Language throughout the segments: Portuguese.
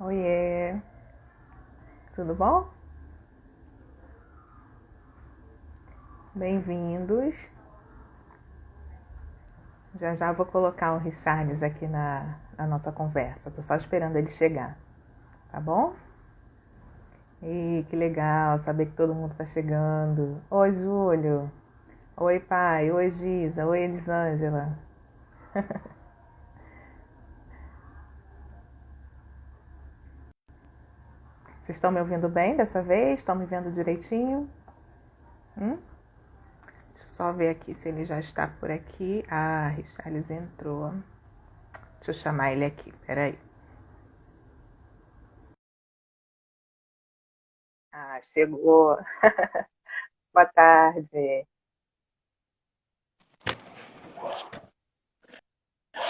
Oiê, tudo bom? Bem-vindos. Já já vou colocar o Richards aqui na nossa conversa. Tô só esperando ele chegar, tá bom? E que legal saber que todo mundo tá chegando. Oi, Júlio. Oi, pai. Oi, Giza. Oi, Elisângela. Vocês estão me ouvindo bem dessa vez? Estão me vendo direitinho? Hum? Deixa eu só ver aqui se ele já está por aqui. Ah, Richards entrou. Deixa eu chamar ele aqui, peraí. Ah, chegou. Boa tarde.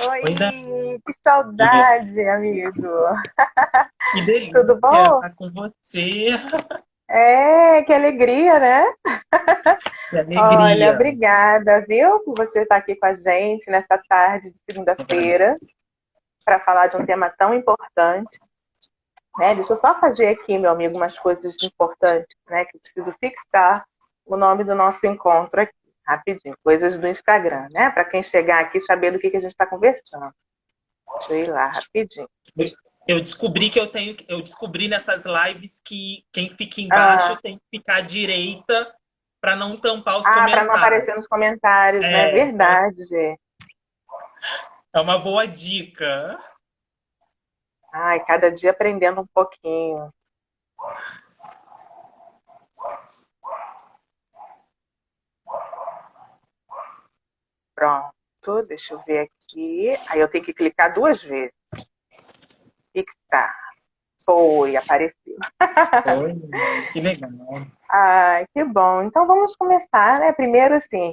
Oi, Oi, Dani. que saudade, amigo. Que Tudo delícia bom? estar com você. É, que alegria, né? Que Olha, alegria. obrigada, viu, por você estar aqui com a gente nessa tarde de segunda-feira para falar de um tema tão importante, né? Deixa eu só fazer aqui, meu amigo, umas coisas importantes, né? Que eu preciso fixar o nome do nosso encontro aqui, rapidinho, coisas do Instagram, né? Para quem chegar aqui saber do que a gente está conversando. Deixa eu ir lá rapidinho. Eu descobri que eu descobri nessas lives que quem fica embaixo Ah, tem que ficar à direita para não tampar os para não comentários. aparecer nos comentários, né? É, Verdade. é uma boa dica. Ai, cada dia aprendendo um pouquinho. Pronto, deixa eu ver aqui. Aí eu tenho que clicar duas vezes. Fixar. Foi, apareceu. Oi, que legal. Ai, que bom. Então vamos começar, né? Primeiro, assim,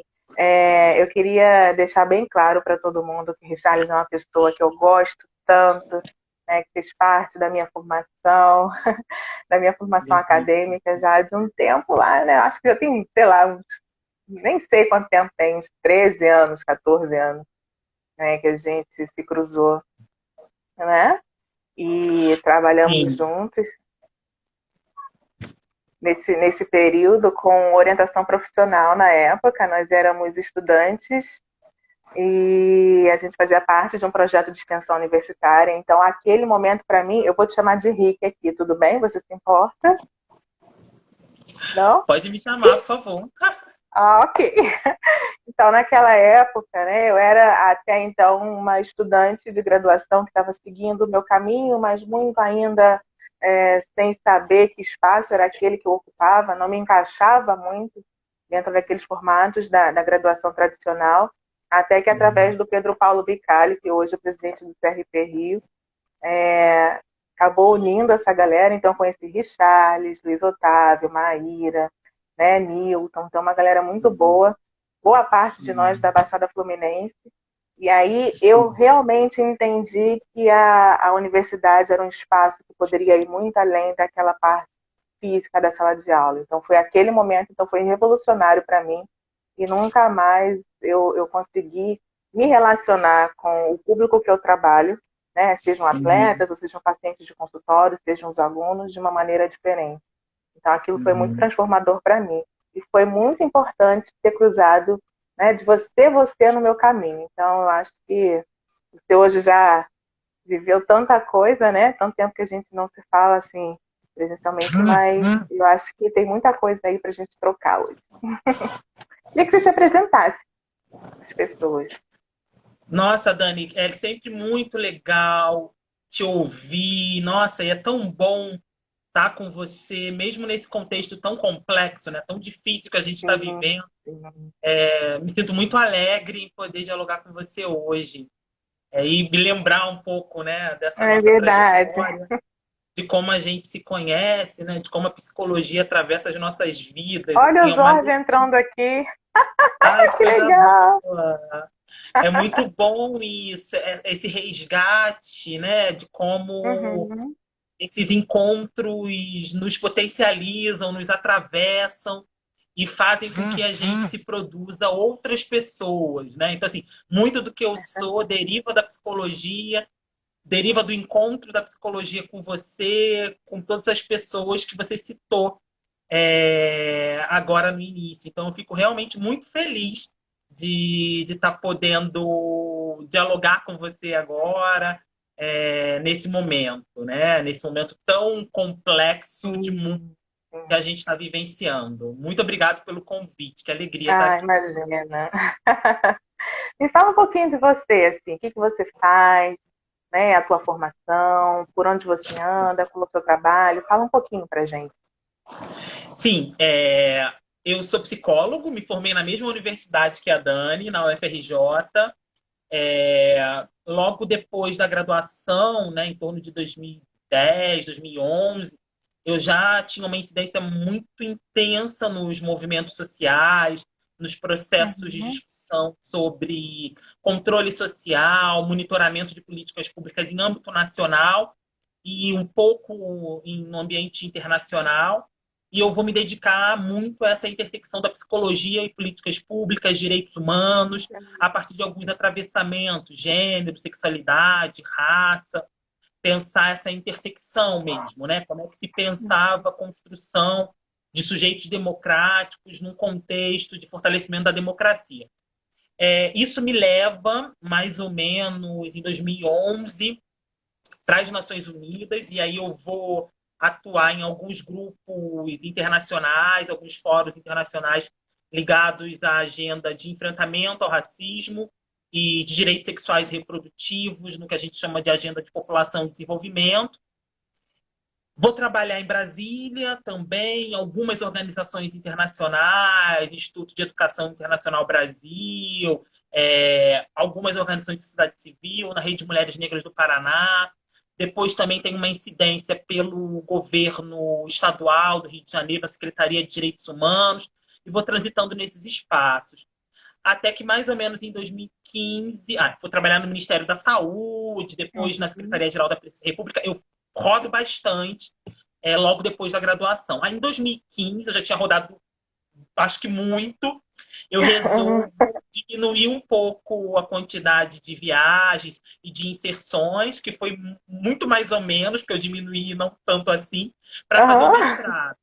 eu queria deixar bem claro para todo mundo que Richarlison é uma pessoa que eu gosto tanto, né? Que fez parte da minha formação acadêmica já de um tempo lá, né? Acho que já tem, sei lá, nem sei quanto tempo tem, uns 13 anos, 14 anos, né? Que a gente se cruzou, né? E trabalhamos Sim. juntos nesse período com orientação profissional na época. Nós éramos estudantes e a gente fazia parte de um projeto de extensão universitária. Então, aquele momento, para mim, eu vou te chamar de Rick aqui, tudo bem? Você se importa? Não? Pode me chamar, por favor. Ah, ok. Então, naquela época, né, eu era até então uma estudante de graduação que estava seguindo o meu caminho, mas muito ainda sem saber que espaço era aquele que eu ocupava, não me encaixava muito dentro daqueles formatos da graduação tradicional, até que através do Pedro Paulo Bicalli, que hoje é presidente do CRP Rio, acabou unindo essa galera, então conheci Richarles, Luiz Otávio, Maíra, né, Newton, então uma galera muito boa, boa parte de nós da Sim. Baixada Fluminense, e aí eu Sim. realmente entendi que a universidade era um espaço que poderia ir muito além daquela parte física da sala de aula, então foi aquele momento, então foi revolucionário para mim, e nunca mais eu consegui me relacionar com o público que eu trabalho, né, sejam Uhum. atletas, ou sejam pacientes de consultório, sejam os alunos, de uma maneira diferente. Então, aquilo foi muito Uhum. transformador para mim. E foi muito importante ter cruzado, né, de você no meu caminho. Então, eu acho que você hoje já viveu tanta coisa, né? Tanto tempo que a gente não se fala assim presencialmente, mas eu acho que tem muita coisa aí para a gente trocar hoje. Queria que você se apresentasse para as pessoas. Nossa, Dani, é sempre muito legal te ouvir. Nossa, e é tão bom estar com você, mesmo nesse contexto tão complexo, né? Tão difícil que a gente está Sim, vivendo. sim. Me sinto muito alegre em poder dialogar com você hoje. E me lembrar um pouco, né, dessa É nossa verdade. trajetória, de como a gente se conhece, né, de como a psicologia atravessa as nossas vidas. Olha Assim, o é uma Jorge entrando aqui. ai, Que coisa legal. boa. É muito bom isso, esse resgate, né, de como Uhum, esses encontros nos potencializam, nos atravessam e fazem com que a gente se produza outras pessoas, né? Então, assim, muito do que eu sou deriva da psicologia deriva do encontro da psicologia com você, com todas as pessoas que você citou agora no início. Então, eu fico realmente muito feliz de estar podendo dialogar com você agora, nesse momento, né? Nesse momento tão complexo de mundo Sim, que sim. a gente está vivenciando. Muito obrigado pelo convite, que alegria estar Ah, aqui. imagina. Me fala um pouquinho de você, assim, o que que você faz, né? A tua formação, por onde você anda, como é o seu trabalho. Fala um pouquinho pra gente. Sim, eu sou psicólogo, me formei na mesma universidade que a Dani, na UFRJ. Logo depois da graduação, né, em torno de 2010, 2011, eu já tinha uma incidência muito intensa nos movimentos sociais, nos processos de Uhum, discussão sobre controle social, monitoramento de políticas públicas em âmbito nacional e um pouco no ambiente internacional. E eu vou me dedicar muito a essa intersecção da psicologia e políticas públicas, direitos humanos, a partir de alguns atravessamentos, gênero, sexualidade, raça, pensar essa intersecção mesmo, né? Como é que se pensava a construção de sujeitos democráticos num contexto de fortalecimento da democracia. Isso me leva, mais ou menos, em 2011, para as Nações Unidas, e aí eu vou atuar em alguns grupos internacionais, alguns fóruns internacionais ligados à agenda de enfrentamento ao racismo e de direitos sexuais e reprodutivos, no que a gente chama de agenda de população e desenvolvimento. Vou trabalhar em Brasília também, em algumas organizações internacionais, Instituto de Educação Internacional Brasil, algumas organizações de sociedade civil, na Rede Mulheres Negras do Paraná. Depois também tem uma incidência pelo governo estadual do Rio de Janeiro, a Secretaria de Direitos Humanos, e vou transitando nesses espaços. Até que mais ou menos em 2015, fui trabalhar no Ministério da Saúde, depois na uhum. Secretaria-Geral da República. Eu rodo bastante logo depois da graduação. Aí em 2015, eu já tinha rodado, acho que muito, eu resolvo diminuir um pouco a quantidade de viagens e de inserções, que foi muito mais ou menos, porque eu diminuí não tanto assim, para fazer o Aham, mestrado.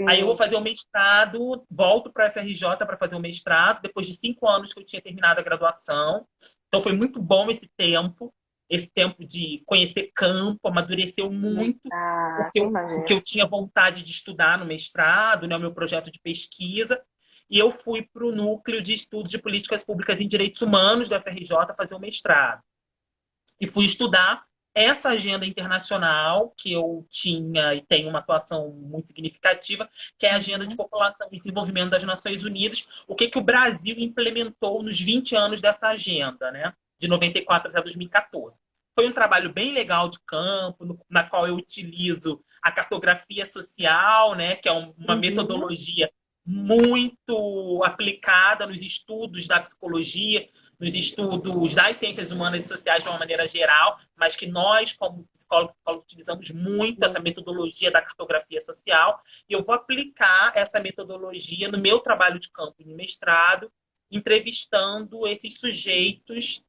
Aí eu vou sim. fazer o mestrado, volto para a FRJ para fazer o mestrado, depois de 5 anos que eu tinha terminado a graduação. Então foi muito bom esse tempo de conhecer campo, amadureceu muito Ah, o que imagina. eu tinha vontade de estudar no mestrado, né, o meu projeto de pesquisa. E eu fui para o núcleo de estudos de políticas públicas em direitos humanos da FRJ fazer o mestrado e fui estudar essa agenda internacional que eu tinha e tenho uma atuação muito significativa, que é a Agenda de Uhum. População e Desenvolvimento das Nações Unidas, o que o Brasil implementou nos 20 anos dessa agenda, né? De 94 até 2014. Foi um trabalho bem legal de campo, na qual eu utilizo a cartografia social, né, que é uma Uhum. metodologia muito aplicada nos estudos da psicologia, nos estudos das ciências humanas e sociais de uma maneira geral, mas que nós, como psicólogos, utilizamos muito essa metodologia da cartografia social, e eu vou aplicar essa metodologia no meu trabalho de campo de mestrado, entrevistando esses sujeitos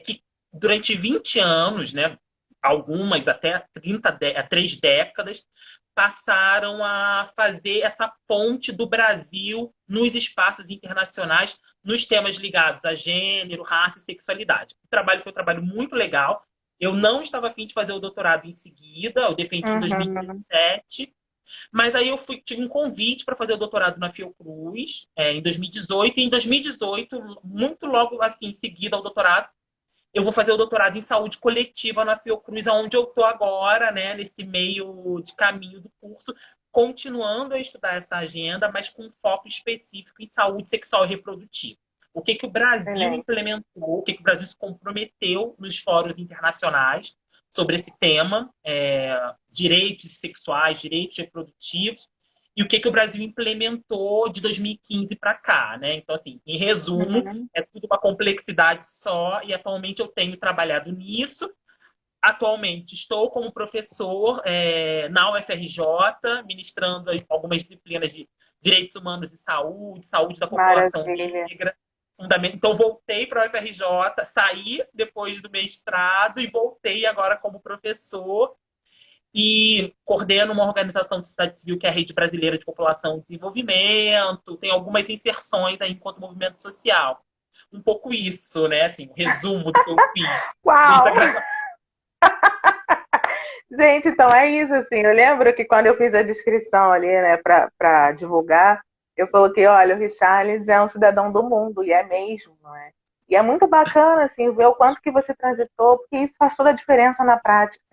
que durante 20 anos, né, algumas até 3 décadas, passaram a fazer essa ponte do Brasil nos espaços internacionais, nos temas ligados a gênero, raça e sexualidade. O trabalho foi um trabalho muito legal. Eu não estava afim de fazer o doutorado em seguida, eu defendi em Uhum. 2017, mas aí tive um convite para fazer o doutorado na Fiocruz em 2018, e em 2018, muito logo assim, em seguida ao doutorado, eu vou fazer o doutorado em saúde coletiva na Fiocruz, onde eu estou agora, né, nesse meio de caminho do curso, continuando a estudar essa agenda, mas com um foco específico em saúde sexual e reprodutiva. O que o Brasil Excelente. implementou, o que o Brasil se comprometeu nos fóruns internacionais sobre esse tema, direitos sexuais, direitos reprodutivos, e o que o Brasil implementou de 2015 para cá, né? Então, assim, em resumo, Uhum. é tudo uma complexidade só, e atualmente eu tenho trabalhado nisso. Atualmente estou como professor na UFRJ, ministrando algumas disciplinas de direitos humanos e saúde, saúde da população Maravilha. negra. Então, voltei para a UFRJ, saí depois do mestrado e voltei agora como professor e coordeno uma organização de sociedade civil que é a Rede Brasileira de População e Desenvolvimento, tem algumas inserções aí enquanto movimento social. Um pouco isso, né? Assim, um resumo do que eu fiz desde a Uau! graduação. Gente, então é isso, assim. Eu lembro que quando eu fiz a descrição ali, né, para divulgar, eu coloquei, olha, o Richarlison é um cidadão do mundo, e é mesmo, não é? E é muito bacana, assim, ver o quanto que você transitou, porque isso faz toda a diferença na prática,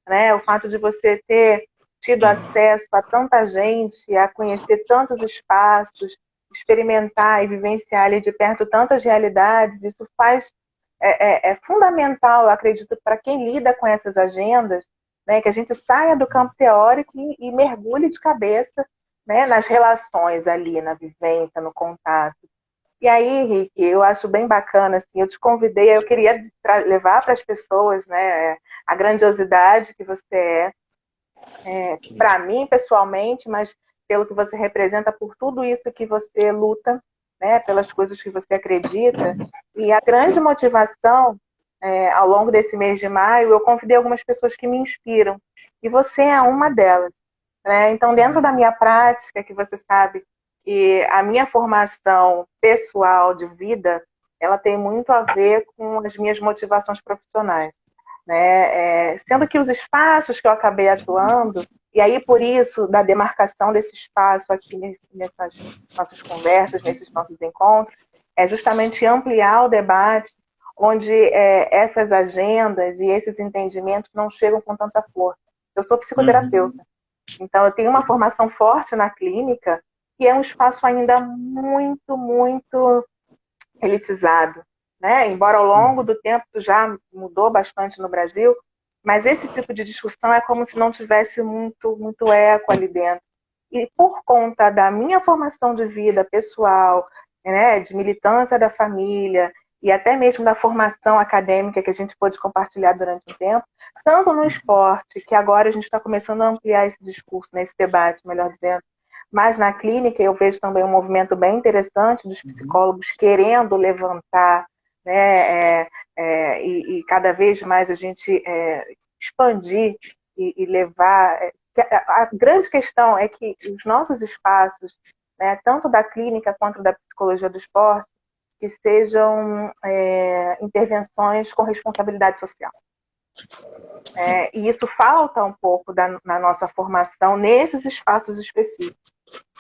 né? O fato de você ter tido acesso a tanta gente, a conhecer tantos espaços, experimentar e vivenciar ali de perto tantas realidades, isso faz é fundamental, eu acredito, para quem lida com essas agendas, né, que a gente saia do campo teórico e mergulhe de cabeça, né, nas relações ali, na vivência, no contato. E aí, Henrique, eu acho bem bacana, assim, eu te convidei, eu queria levar para as pessoas, né, a grandiosidade que você para mim, pessoalmente, mas pelo que você representa, por tudo isso que você luta, né, pelas coisas que você acredita. E a grande motivação, ao longo desse mês de maio, eu convidei algumas pessoas que me inspiram. E você é uma delas. Né? Então, dentro da minha prática, que você sabe que a minha formação pessoal de vida, ela tem muito a ver com as minhas motivações profissionais. Né? Sendo que os espaços que eu acabei atuando, e aí por isso da demarcação desse espaço aqui nessas nossas conversas, nesses nossos encontros, é justamente ampliar o debate onde essas agendas e esses entendimentos não chegam com tanta força. Eu sou psicoterapeuta, então eu tenho uma formação forte na clínica, que é um espaço ainda muito, muito elitizado, né? Embora ao longo do tempo já mudou bastante no Brasil, mas esse tipo de discussão é como se não tivesse muito eco ali dentro. E por conta da minha formação de vida pessoal, né, de militância da família e até mesmo da formação acadêmica que a gente pôde compartilhar durante um tempo, tanto no esporte, que agora a gente está começando a ampliar esse discurso, né, esse debate, melhor dizendo, mas na clínica eu vejo também um movimento bem interessante dos psicólogos querendo levantar, né, e cada vez mais a gente expandir e levar. A grande questão é que os nossos espaços, né, tanto da clínica quanto da psicologia do esporte, que sejam intervenções com responsabilidade social. E isso falta um pouco na nossa formação nesses espaços específicos.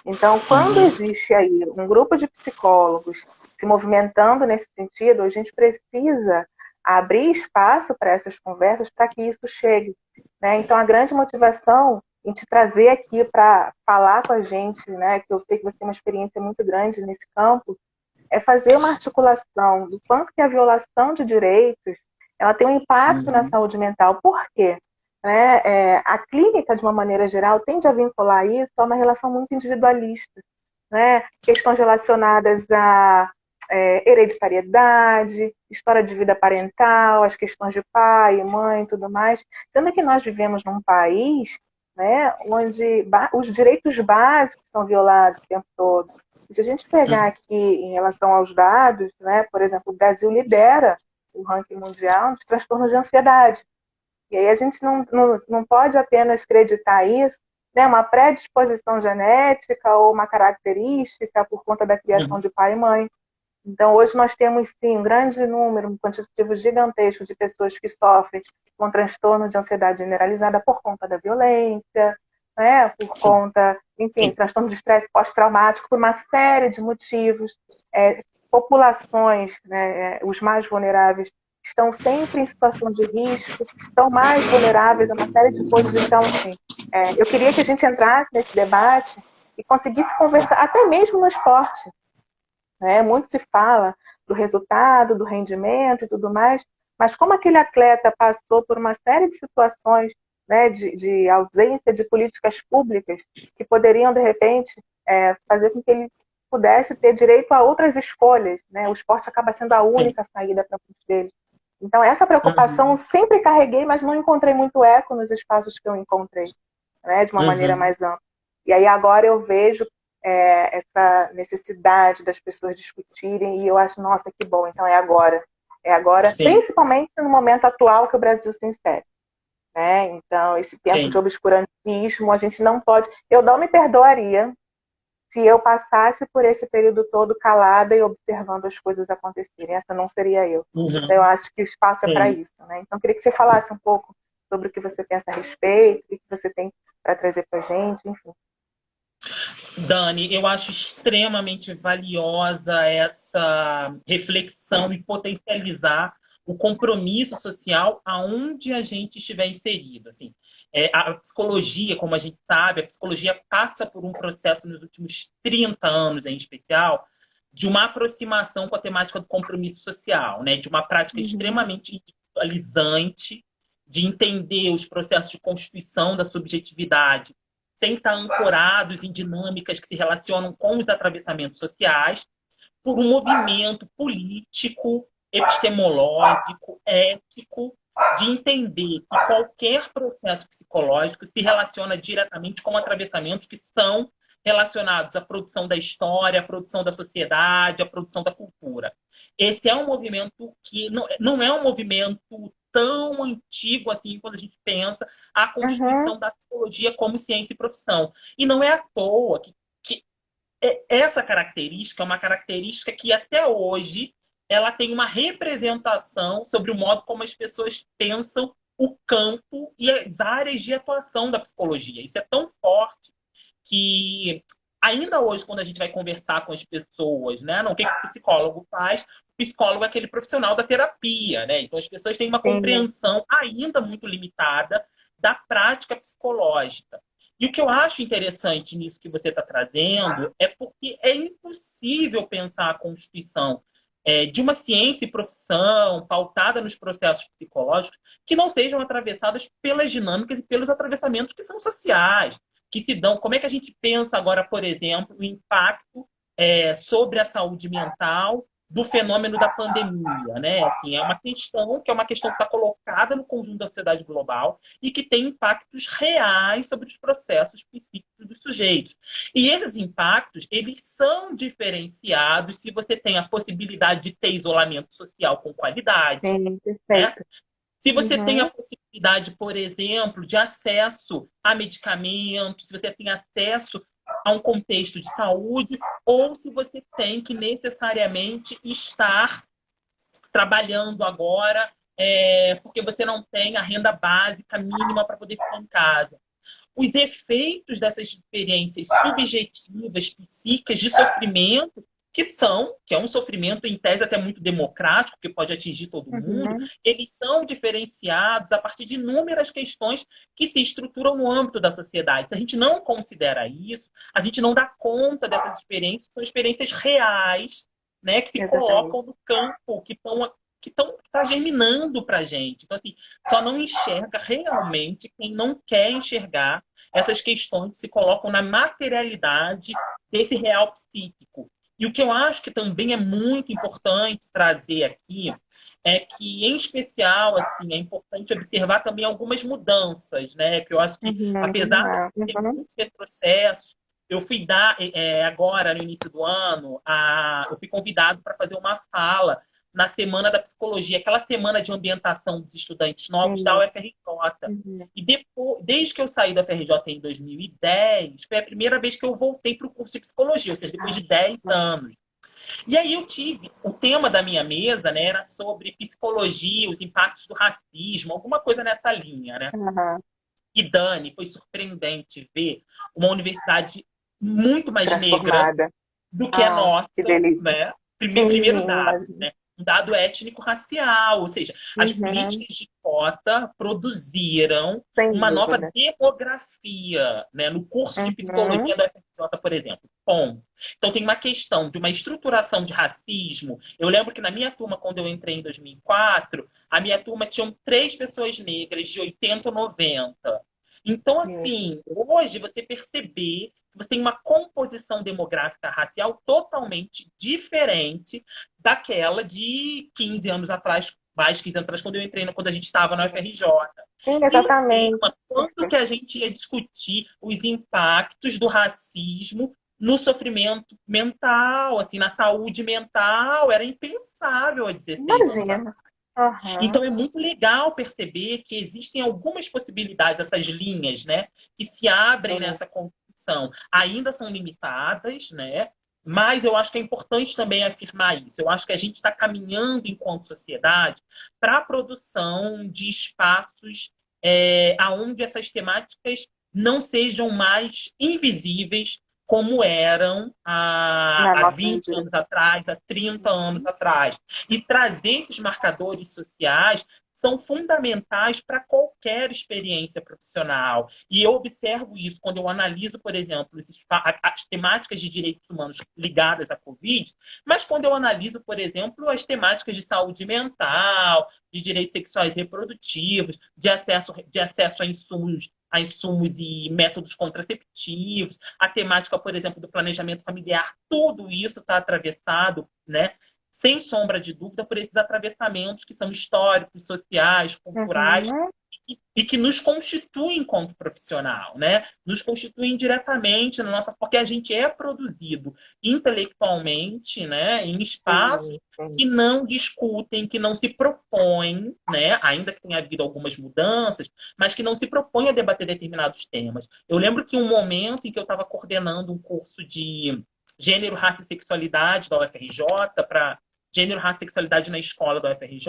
Então, quando existe aí um grupo de psicólogos se movimentando nesse sentido, a gente precisa abrir espaço para essas conversas para que isso chegue. Né? Então, a grande motivação em te trazer aqui para falar com a gente, né, que eu sei que você tem uma experiência muito grande nesse campo, é fazer uma articulação do quanto que a violação de direitos ela tem um impacto na saúde mental. Por quê? Né? A clínica, de uma maneira geral, tende a vincular isso a uma relação muito individualista. Né? Questões relacionadas à hereditariedade, história de vida parental, as questões de pai, mãe e tudo mais. Sendo que nós vivemos num país, né, onde os direitos básicos são violados o tempo todo. E se a gente pegar aqui em relação aos dados, né, por exemplo, o Brasil lidera o ranking mundial de transtornos de ansiedade. E aí a gente não pode apenas acreditar isso, né, uma predisposição genética ou uma característica por conta da criação de pai e mãe. Então, hoje nós temos, sim, um grande número, um quantitativo gigantesco de pessoas que sofrem com transtorno de ansiedade generalizada por conta da violência, né, por conta, enfim, transtorno de estresse pós-traumático, por uma série de motivos. Populações, né, os mais vulneráveis, estão sempre em situação de risco, estão mais vulneráveis a uma série de coisas. Então, assim, eu queria que a gente entrasse nesse debate e conseguisse conversar, até mesmo no esporte. Né? Muito se fala do resultado, do rendimento e tudo mais, mas como aquele atleta passou por uma série de situações, né, de ausência de políticas públicas que poderiam, de repente, fazer com que ele pudesse ter direito a outras escolhas. Né? O esporte acaba sendo a única saída para muitos deles. Então, essa preocupação eu sempre carreguei, mas não encontrei muito eco nos espaços que eu encontrei, né, de uma maneira mais ampla. E aí agora eu vejo essa necessidade das pessoas discutirem, e eu acho, nossa, que bom, então é agora. É agora, Sim, principalmente no momento atual que o Brasil se insere. Né? Então, esse tempo de sim. obscurantismo, a gente não pode. Eu não me perdoaria se eu passasse por esse período todo calada e observando as coisas acontecerem. Essa não seria eu. Então, eu Uhum, acho que o espaço é para sim. isso. Né? Então, eu queria que você falasse um pouco sobre o que você pensa a respeito, o que você tem para trazer para a gente, enfim. Dani, eu acho extremamente valiosa essa reflexão e potencializar o compromisso social aonde a gente estiver inserido. Assim, a psicologia, como a gente sabe, a psicologia passa por um processo nos últimos 30 anos, em especial, de uma aproximação com a temática do compromisso social, né? De uma prática Uhum. extremamente individualizante, de entender os processos de constituição da subjetividade sem estar ancorados em dinâmicas que se relacionam com os atravessamentos sociais, por um movimento político, epistemológico, ético, de entender que qualquer processo psicológico se relaciona diretamente com atravessamentos que são relacionados à produção da história, à produção da sociedade, à produção da cultura. Esse é um movimento que não é um movimento tão antigo assim quando a gente pensa a Uhum. constituição da psicologia como ciência e profissão. E não é à toa que essa característica é uma característica que até hoje ela tem uma representação sobre o modo como as pessoas pensam o campo e as áreas de atuação da psicologia. Isso é tão forte que ainda hoje, quando a gente vai conversar com as pessoas, né? Não, o que o psicólogo faz? O psicólogo é aquele profissional da terapia, né? Então as pessoas têm uma Sim. compreensão ainda muito limitada da prática psicológica. E o que eu acho interessante nisso que você está trazendo é porque é impossível pensar a constituição de uma ciência e profissão pautada nos processos psicológicos que não sejam atravessadas pelas dinâmicas e pelos atravessamentos que são sociais, que se dão. Como é que a gente pensa agora, por exemplo, o impacto sobre a saúde mental do fenômeno da pandemia, né? Assim, é uma questão que está colocada no conjunto da sociedade global e que tem impactos reais sobre os processos psíquicos dos sujeitos. E esses impactos, eles são diferenciados se você tem a possibilidade de ter isolamento social com qualidade, Sim, né? perfeito. Se você tem a Uhum. possibilidade, por exemplo, de acesso a medicamentos, se você tem acesso a um contexto de saúde, ou se você tem que necessariamente estar trabalhando agora porque você não tem a renda básica mínima para poder ficar em casa. Os efeitos dessas experiências subjetivas, psíquicas, de sofrimento, que é um sofrimento em tese até muito democrático, que pode atingir todo mundo, Uhum. eles são diferenciados a partir de inúmeras questões que se estruturam no âmbito da sociedade. Se a gente não considera isso, a gente não dá conta dessas experiências, que são experiências reais, né, que se Exatamente. colocam no campo, que tá germinando para a gente. Então, assim, só não enxerga realmente quem não quer enxergar essas questões que se colocam na materialidade desse real psíquico. E o que eu acho que também é muito importante trazer aqui é que, em especial, assim, é importante observar também algumas mudanças, né? Que eu acho que, Uhum. apesar de ter Uhum. muitos retrocessos, eu fui dar agora, no início do ano, eu fui convidado para fazer uma fala na Semana da Psicologia, aquela semana de ambientação dos estudantes novos da Sim. UFRJ. Uhum. E depois, desde que eu saí da UFRJ em 2010, foi a primeira vez que eu voltei para o curso de psicologia, ou seja, depois de 10 anos. E aí eu tive, o tema da minha mesa, né, era sobre psicologia, os impactos do racismo, alguma coisa nessa linha, né? Uhum. E Dani, foi surpreendente ver uma universidade muito mais negra Transformada. do que a Ah, que nossa, delícia. né? Sim, Primeiro dado, imagino. né? Um dado étnico-racial, ou seja, as Uhum. políticas de cota produziram Sem uma nova dúvida. demografia, né? No curso de Uhum. psicologia da UFRJ, por exemplo. Bom, então tem uma questão de uma estruturação de racismo. Eu lembro que na minha turma, quando eu entrei em 2004, a minha turma tinham 3 pessoas negras de 80 ou 90. Então, É. assim, hoje você perceber que você tem uma composição demográfica racial totalmente diferente daquela de 15 anos atrás, mais 15 anos atrás, quando eu entrei, quando a gente estava na UFRJ. Sim, E o exatamente. tema, quando que a gente ia discutir os impactos do racismo no sofrimento mental, assim, na saúde mental, era impensável há 16 anos atrás. Imagina. Uhum. Então é muito legal perceber que existem algumas possibilidades, essas linhas, né, que se abrem Sim. nessa construção. Ainda são limitadas, né? Mas eu acho que é importante também afirmar isso. Eu acho que a gente está caminhando, enquanto sociedade, para a produção de espaços aonde essas temáticas não sejam mais invisíveis como eram Na há nossa 20 vida. anos atrás, há 30 anos atrás. E trazer esses marcadores sociais são fundamentais para qualquer experiência profissional. E eu observo isso quando eu analiso, por exemplo, as temáticas de direitos humanos ligadas à Covid, mas quando eu analiso, por exemplo, as temáticas de saúde mental, de direitos sexuais e reprodutivos, de acesso a insumos e métodos contraceptivos, a temática, por exemplo, do planejamento familiar, tudo isso está atravessado, né, sem sombra de dúvida, por esses atravessamentos que são históricos, sociais, culturais, Uhum. e que nos constituem enquanto profissional, né? Nos constituem diretamente na nossa, porque a gente é produzido intelectualmente, né, em espaços Sim, sim. que não discutem, que não se propõem, né, ainda que tenha havido algumas mudanças, mas que não se propõem a debater determinados temas. Eu lembro que um momento em que eu estava coordenando um curso de gênero, raça e sexualidade da UFRJ, para gênero, raça e sexualidade na escola da UFRJ,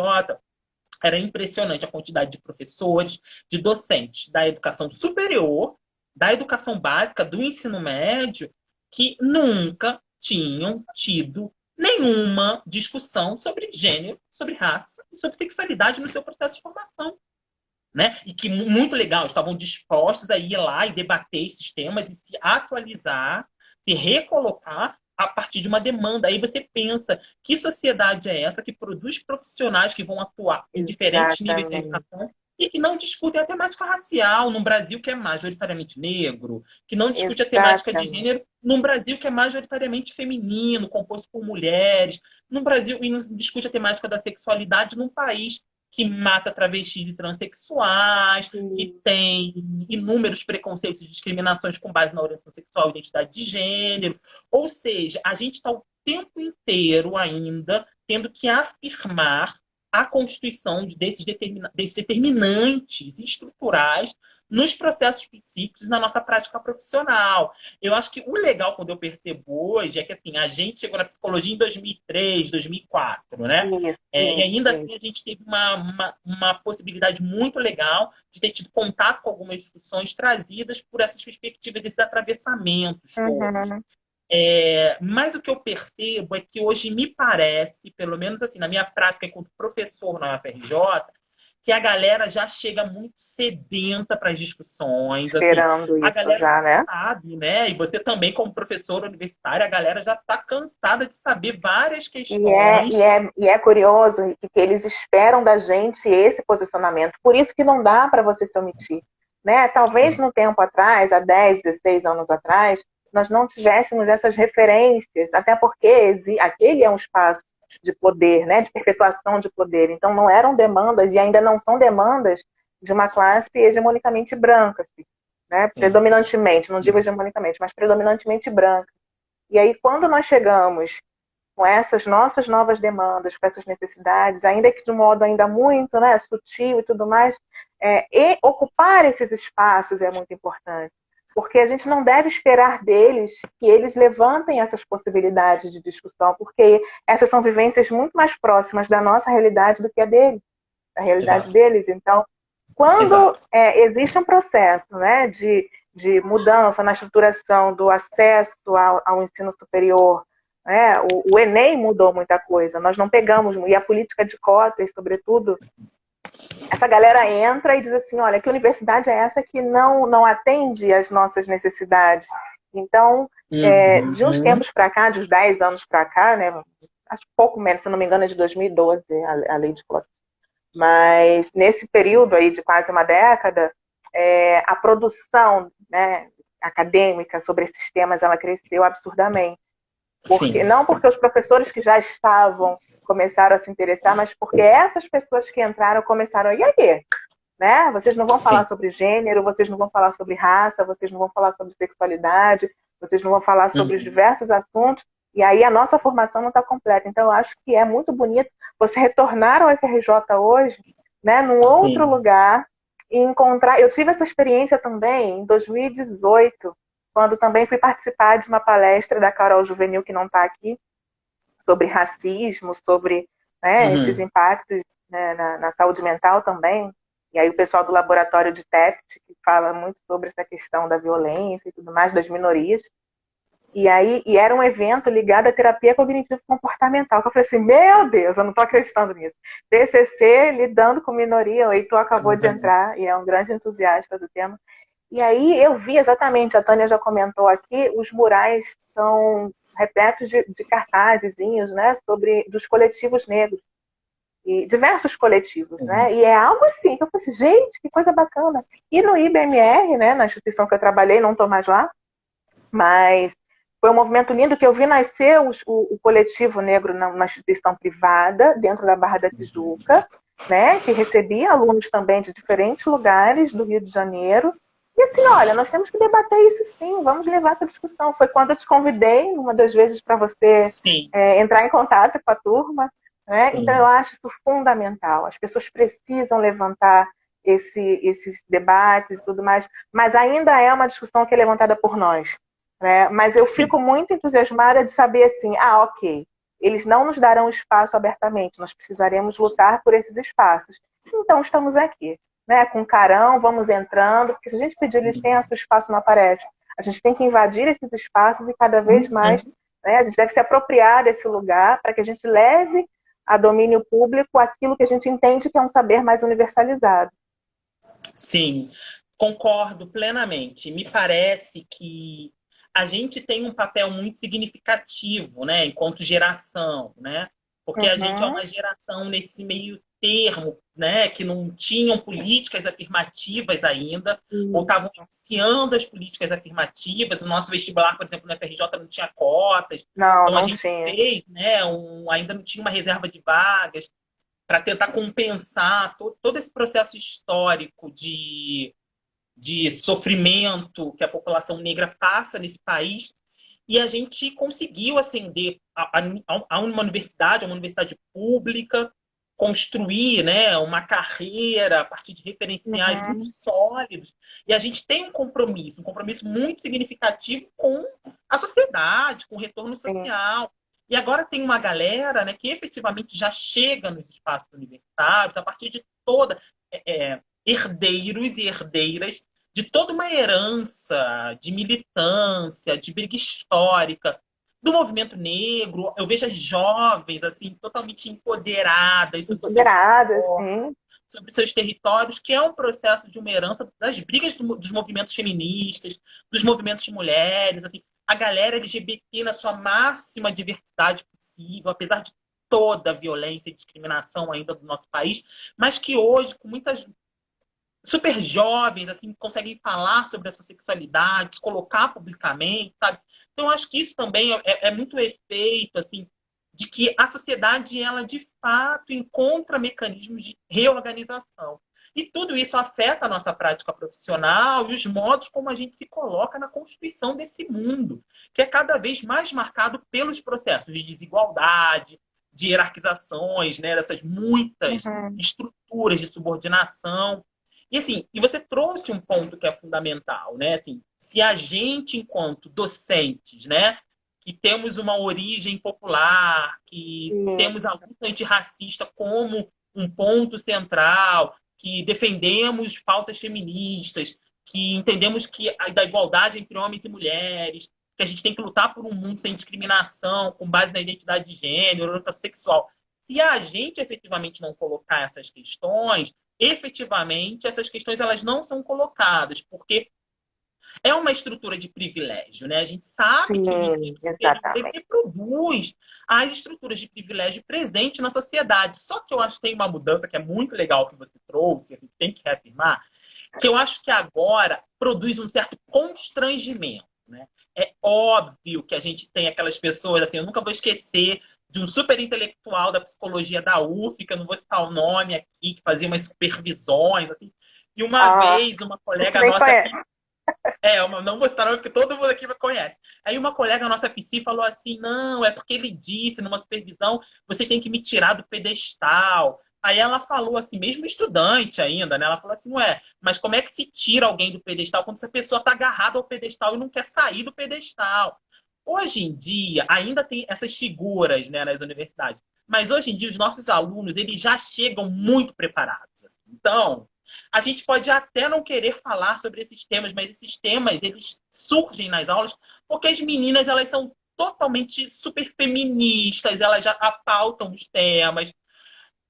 era impressionante a quantidade de professores, de docentes da educação superior, da educação básica, do ensino médio, que nunca tinham tido nenhuma discussão sobre gênero, sobre raça e sobre sexualidade no seu processo de formação. Né? E que, muito legal, estavam dispostos a ir lá e debater esses temas e se atualizar, se recolocar a partir de uma demanda. Aí você pensa, que sociedade é essa que produz profissionais que vão atuar em diferentes níveis de Exatamente. educação e que não discutem a temática racial num Brasil que é majoritariamente negro, que não discute a temática de Exatamente. gênero num Brasil que é majoritariamente feminino, composto por mulheres, num Brasil e não discute a temática da sexualidade num país que mata travestis e transexuais, que Sim. tem inúmeros preconceitos e discriminações com base na orientação sexual e identidade de gênero. Ou seja, a gente está o tempo inteiro ainda tendo que afirmar a constituição desses determinantes estruturais nos processos psíquicos na nossa prática profissional. Eu acho que o legal quando eu percebo hoje é que assim, a gente chegou na psicologia em 2003, 2004, né? Isso, E isso, ainda isso. assim a gente teve uma possibilidade muito legal de ter tido contato com algumas discussões trazidas por essas perspectivas, desses atravessamentos todos. Uhum. Mas o que eu percebo é que hoje me parece, pelo menos assim, na minha prática enquanto professor na UFRJ, que a galera já chega muito sedenta para as discussões, assim, Esperando a isso galera já já, né? sabe, né? E você também, como professor universitário, a galera já está cansada de saber várias questões. E é curioso que eles esperam da gente esse posicionamento. Por isso que não dá para você se omitir. Né? Talvez no tempo atrás, há 10, 16 anos atrás, nós não tivéssemos essas referências, até porque aquele é um espaço de poder, né? De perpetuação de poder. Então não eram demandas e ainda não são demandas de uma classe hegemonicamente branca, assim, né? Sim, Predominantemente, não digo hegemonicamente, mas predominantemente branca. E aí, quando nós chegamos com essas nossas novas demandas, com essas necessidades, ainda que de um modo ainda muito, né, sutil e tudo mais, e ocupar esses espaços é muito importante, porque a gente não deve esperar deles que eles levantem essas possibilidades de discussão, porque essas são vivências muito mais próximas da nossa realidade do que a deles, da realidade exato, deles. Então, quando exato. existe um processo, né, de mudança na estruturação do acesso ao ensino superior, né, o Enem mudou muita coisa, nós não pegamos, e a política de cotas, sobretudo, essa galera entra e diz assim, olha, que universidade é essa que não atende às nossas necessidades? Então, de uns Uhum. tempos para cá, de uns 10 anos para cá, né, acho pouco menos, se não me engano é de 2012, a lei de cotas, mas nesse período aí de quase uma década, a produção, né, acadêmica sobre esses temas ela cresceu absurdamente. Sim, Não porque os professores que já estavam começaram a se interessar, mas porque essas pessoas que entraram começaram, e aí? Né? Vocês não vão falar sim. sobre gênero, vocês não vão falar sobre raça, vocês não vão falar sobre sexualidade, vocês não vão falar sobre os Uhum. diversos assuntos, e aí a nossa formação não está completa. Então, eu acho que é muito bonito você retornar ao FRJ hoje, né, num outro Sim. lugar, e encontrar. Eu tive essa experiência também em 2018, quando também fui participar de uma palestra da Carol Juvenil, que não está aqui, sobre racismo, sobre, né, esses Uhum. impactos, né, na saúde mental também. E aí o pessoal do laboratório de TEPT, que fala muito sobre essa questão da violência e tudo mais, das minorias. E era um evento ligado à terapia cognitivo-comportamental. Que eu falei assim, meu Deus, eu não estou acreditando nisso. TCC lidando com minoria, o Heitor acabou de Uhum. entrar e é um grande entusiasta do tema. E aí eu vi exatamente, a Tânia já comentou aqui, os murais são repletos de cartazezinhos, né, sobre dos coletivos negros e diversos coletivos, Uhum. né? E é algo assim que eu falei assim, gente, que coisa bacana. E no IBMR, né, na instituição que eu trabalhei, não estou mais lá, mas foi um movimento lindo que eu vi nascer o coletivo negro na instituição privada, dentro da Barra da Tijuca, né, que recebia alunos também de diferentes lugares do Rio de Janeiro. E assim, olha, nós temos que debater isso sim, vamos levar essa discussão. Foi quando eu te convidei, uma das vezes, para você Sim, entrar em contato com a turma. Né? Então, eu sim, acho isso fundamental. As pessoas precisam levantar esses debates e tudo mais, mas ainda é uma discussão que é levantada por nós. Né? Mas eu sim, fico muito entusiasmada de saber assim, ok, eles não nos darão espaço abertamente, nós precisaremos lutar por esses espaços. Então estamos aqui, né? Com carão, vamos entrando, porque se a gente pedir licença, o espaço não aparece. A gente tem que invadir esses espaços e cada vez mais, uhum. né? A gente deve se apropriar desse lugar para que a gente leve a domínio público aquilo que a gente entende que é um saber mais universalizado. Sim, concordo plenamente. Me parece que a gente tem um papel muito significativo, né, enquanto geração, né? Porque a gente é Uhum, uma geração nesse meio termo, né, que não tinham políticas afirmativas ainda, ou estavam iniciando as políticas afirmativas. O nosso vestibular, por exemplo, no FRJ não tinha cotas, não, então a não gente tinha. fez, né, ainda não tinha uma reserva de vagas para tentar compensar todo esse processo histórico de sofrimento que a população negra passa nesse país. E a gente conseguiu ascender a uma universidade pública, construir, né, uma carreira a partir de referenciais muito Uhum, sólidos. E a gente tem um compromisso muito significativo com a sociedade, com o retorno sim. social. E agora tem uma galera, né, que efetivamente já chega nos espaços universitários a partir de toda herdeiros e herdeiras de toda uma herança de militância, de briga histórica do movimento negro. Eu vejo as jovens assim totalmente empoderadas sobre seus Empoderada, corpos, sim. sobre seus territórios, que é um processo de uma herança das brigas dos movimentos feministas, dos movimentos de mulheres, assim, a galera LGBT na sua máxima diversidade possível, apesar de toda a violência e discriminação ainda do nosso país, mas que hoje, com muitas super jovens, assim, conseguem falar sobre a sua sexualidade, se colocar publicamente, sabe? Então, eu acho que isso também é muito efeito, assim, de que a sociedade, ela, de fato, encontra mecanismos de reorganização. E tudo isso afeta a nossa prática profissional e os modos como a gente se coloca na constituição desse mundo, que é cada vez mais marcado pelos processos de desigualdade, de hierarquizações, né, dessas muitas Uhum. estruturas de subordinação. E assim, e você trouxe um ponto que é fundamental, né? Assim, se a gente, enquanto docentes, né, que temos uma origem popular, que temos a Isso. luta antirracista como um ponto central, que defendemos pautas feministas, que entendemos que da igualdade entre homens e mulheres, que a gente tem que lutar por um mundo sem discriminação, com base na identidade de gênero, orientação sexual. Se a gente efetivamente não colocar essas questões, efetivamente essas questões elas não são colocadas, porque é uma estrutura de privilégio, né? A gente sabe que o ensino Sim, superior ele exatamente. reproduz as estruturas de privilégio presentes na sociedade. Só que eu acho que tem uma mudança que é muito legal que você trouxe, a gente tem que reafirmar, que eu acho que agora produz um certo constrangimento, né? É óbvio que a gente tem aquelas pessoas, assim, eu nunca vou esquecer de um super intelectual da psicologia da UF, que eu não vou citar o nome aqui, que fazia umas supervisões, assim, e uma Ah, vez uma esse colega nem nossa conhece. Não vou citar nome porque todo mundo aqui conhece. Aí uma colega nossa psi falou assim, não, é porque ele disse numa supervisão, vocês têm que me tirar do pedestal. Aí ela falou assim, mesmo estudante ainda, né? Ela falou assim, ué, mas como é que se tira alguém do pedestal quando essa pessoa está agarrada ao pedestal e não quer sair do pedestal? Hoje em dia, ainda tem essas figuras, né, nas universidades. Mas hoje em dia, os nossos alunos, eles já chegam muito preparados. Assim. Então, a gente pode até não querer falar sobre esses temas, mas esses temas, eles surgem nas aulas porque as meninas, elas são totalmente super feministas, elas já apautam os temas.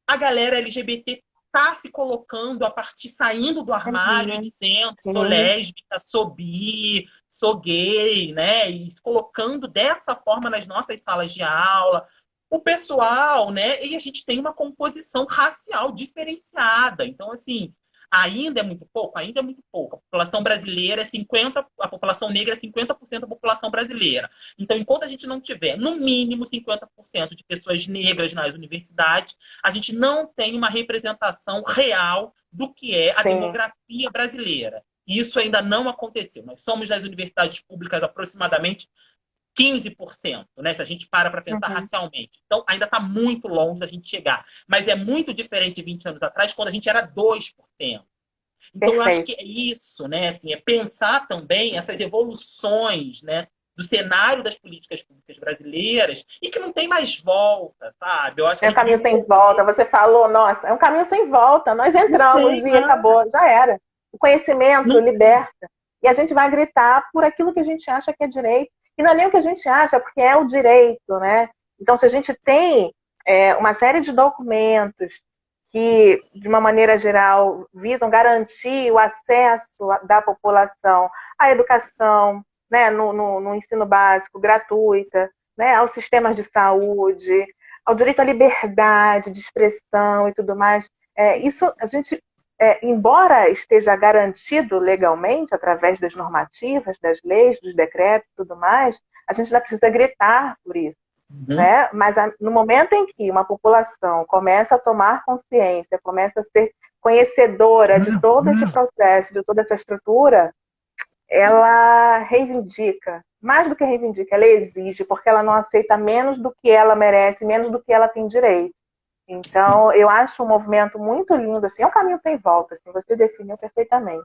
A galera LGBT está se colocando a partir, saindo do armário e Uhum. dizendo sou Sim, lésbica, sou bi, sou gay, né? E se colocando dessa forma nas nossas salas de aula. O pessoal, né? E a gente tem uma composição racial diferenciada. Então, assim, ainda é muito pouco? Ainda é muito pouco. A população brasileira é 50%, a população negra é 50% da população brasileira. Então, enquanto a gente não tiver, no mínimo, 50% de pessoas negras nas universidades, a gente não tem uma representação real do que é a sim. demografia brasileira. E isso ainda não aconteceu. Nós somos nas universidades públicas aproximadamente 15%, né? Se a gente para pensar Uhum. racialmente. Então, ainda está muito longe da gente chegar. Mas é muito diferente de 20 anos atrás, quando a gente era 2%. Então, eu acho Perfeito. que é isso, né? Assim, é pensar também essas evoluções, né? Do cenário das políticas públicas brasileiras e que não tem mais volta, sabe? Eu acho que É a um gente vive caminho um sem volta. momento. Você falou, nossa, é um caminho sem volta. Nós Não entramos tem, e não. acabou, já era. O conhecimento Não liberta. E a gente vai gritar por aquilo que a gente acha que é direito. E não é nem o que a gente acha, porque é o direito, né? Então, se a gente tem uma série de documentos que, de uma maneira geral, visam garantir o acesso da população à educação, né, no ensino básico, gratuita, né, aos sistemas de saúde, ao direito à liberdade de expressão e tudo mais. Isso a gente, embora esteja garantido legalmente através das normativas, das leis, dos decretos e tudo mais, a gente ainda precisa gritar por isso. uhum, Né? Mas no momento em que uma população começa a tomar consciência, começa a ser conhecedora de todo esse processo, de toda essa estrutura, ela reivindica, mais do que reivindica, ela exige, porque ela não aceita menos do que ela merece, menos do que ela tem direito. sim, Então, eu acho um movimento muito lindo, assim, é um caminho sem volta, assim, você definiu perfeitamente.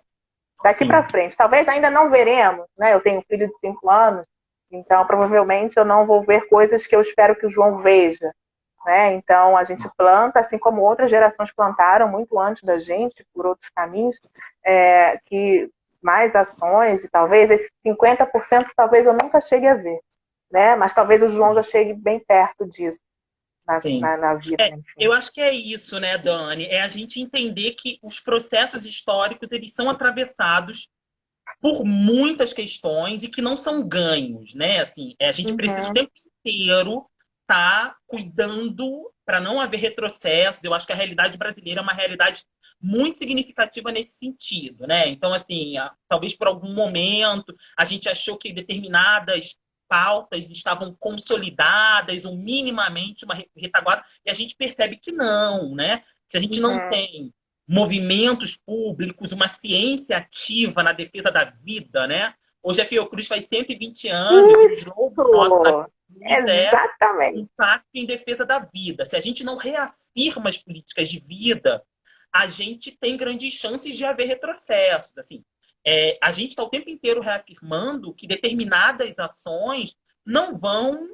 Daqui para sim. frente, talvez ainda não veremos, né? Eu tenho um filho de 5 anos, então provavelmente eu não vou ver coisas que eu espero que o João veja, né? Então a gente planta, assim como outras gerações plantaram muito antes da gente, por outros caminhos, que mais ações e talvez esse 50% talvez eu nunca chegue a ver, né? Mas talvez o João já chegue bem perto disso na, Sim. na, na vida, Eu enfim. acho que é isso, né, Dani? É a gente entender que os processos históricos eles são atravessados por muitas questões e que não são ganhos, né? Assim, a gente precisa o Uhum, tempo inteiro estar cuidando para não haver retrocessos. Eu acho que a realidade brasileira é uma realidade muito significativa nesse sentido, né? Então, assim, talvez por algum momento a gente achou que determinadas pautas estavam consolidadas ou minimamente uma retaguarda e a gente percebe que não, né? Que a gente não uhum. tem movimentos públicos, uma ciência ativa na defesa da vida, né? Hoje a Fiocruz faz 120 anos e o slogan nosso da Isso! Fiocruz é Exatamente. um pacto em defesa da vida. Se a gente não reafirma as políticas de vida, a gente tem grandes chances de haver retrocessos. Assim, a gente está o tempo inteiro reafirmando que determinadas ações não vão.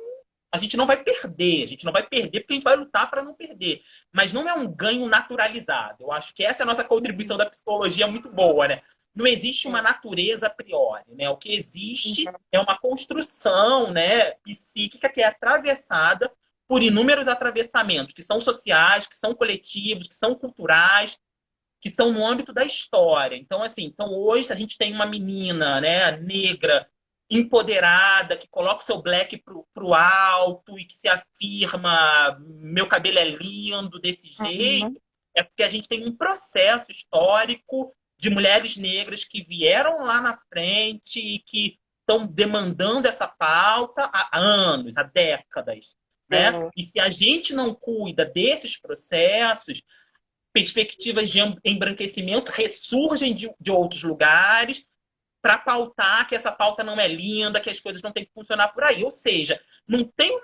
A gente não vai perder, a gente não vai perder porque a gente vai lutar para não perder. Mas não é um ganho naturalizado. Eu acho que essa é a nossa contribuição da psicologia muito boa, né? Não existe uma natureza a priori, né? O que existe Uhum. é uma construção, né, psíquica que é atravessada por inúmeros atravessamentos, que são sociais, que são coletivos, que são culturais, que são no âmbito da história. Então, assim, então hoje a gente tem uma menina, né, negra, empoderada, que coloca o seu black pro alto e que se afirma, meu cabelo é lindo desse Uhum. jeito, é porque a gente tem um processo histórico de mulheres negras que vieram lá na frente e que estão demandando essa pauta há anos, há décadas. Né? Sim. E se a gente não cuida desses processos, perspectivas de embranquecimento ressurgem de outros lugares para pautar que essa pauta não é linda, que as coisas não têm que funcionar por aí. Ou seja, não tem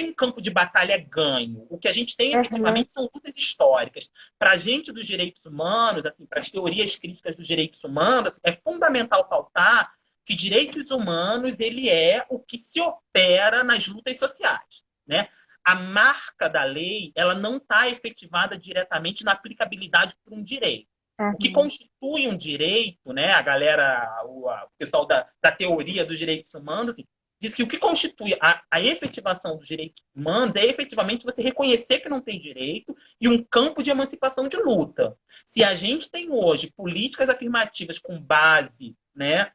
um campo de batalha ganho. O que a gente tem Uhum. efetivamente são lutas históricas. Para a gente dos direitos humanos, assim, para as teorias críticas dos direitos humanos, assim, é fundamental pautar que direitos humanos ele é o que se opera nas lutas sociais, né? A marca da lei ela não está efetivada diretamente na aplicabilidade por um direito. O que Uhum. constitui um direito, né? A galera, o pessoal da teoria dos direitos humanos, assim, diz que o que constitui a efetivação dos direitos humanos é efetivamente você reconhecer que não tem direito e um campo de emancipação de luta. Se a gente tem hoje políticas afirmativas com base, né,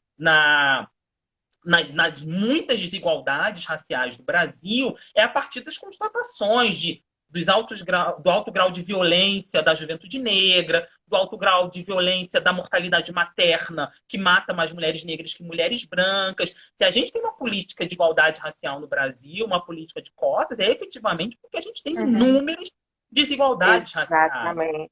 nas muitas desigualdades raciais do Brasil, é a partir das constatações do alto grau de violência da juventude negra, do alto grau de violência da mortalidade materna, que mata mais mulheres negras que mulheres brancas. Se a gente tem uma política de igualdade racial no Brasil, uma política de cotas, é efetivamente porque a gente tem Uhum. inúmeras desigualdades raciais. Exatamente.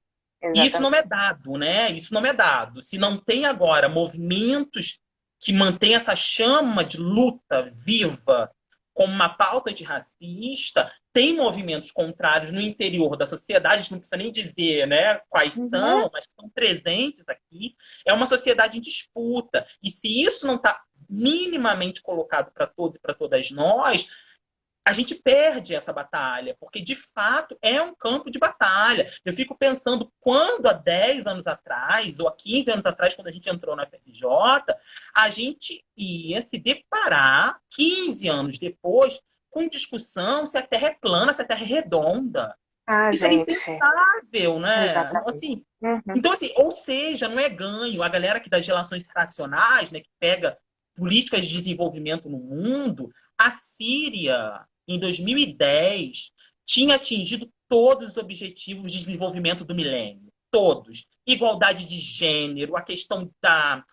E isso não Exatamente. é dado, né? Isso não é dado. Se não tem agora movimentos que mantêm essa chama de luta viva como uma pauta antirracista, tem movimentos contrários no interior da sociedade, a gente não precisa nem dizer, né, quais Uhum. são, mas que estão presentes aqui. É uma sociedade em disputa. E se isso não está minimamente colocado para todos e para todas nós, a gente perde essa batalha, porque de fato é um campo de batalha. Eu fico pensando quando há 10 anos atrás, ou há 15 anos atrás, quando a gente entrou na FRJ, a gente ia se deparar, 15 anos depois, com discussão se a Terra é plana, se a Terra é redonda. Ah, Isso era gente. impensável, né? Exatamente. Assim, Uhum. então, assim, ou seja, não é ganho. A galera que das relações internacionais, né, que pega políticas de desenvolvimento no mundo, a Síria, em 2010, tinha atingido todos os objetivos de desenvolvimento do milênio. Todos. Igualdade de gênero, a questão da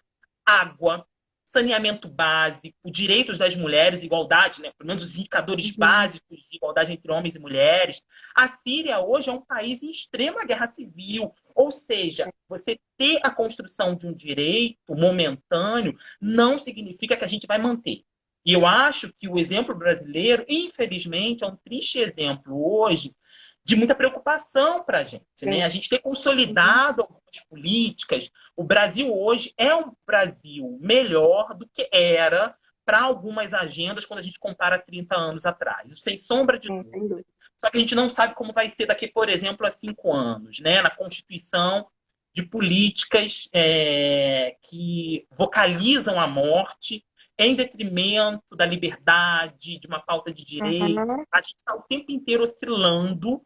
água, saneamento básico, direitos das mulheres, igualdade, né? Pelo menos os indicadores Uhum. básicos de igualdade entre homens e mulheres. A Síria hoje é um país em extrema guerra civil, ou seja, você ter a construção de um direito momentâneo não significa que a gente vai manter. E eu acho que o exemplo brasileiro, infelizmente, é um triste exemplo hoje de muita preocupação para a gente, né? Sim. A gente ter Uhum. consolidado algumas políticas. O Brasil hoje é um Brasil melhor do que era para algumas agendas quando a gente compara 30 anos atrás. Isso sem sombra de Sim, sem dúvida. dúvida. Só que a gente não sabe como vai ser daqui, por exemplo, a 5 anos, né? Na Constituição de políticas que vocalizam a morte em detrimento da liberdade, de uma pauta de direito. Uhum. A gente está o tempo inteiro oscilando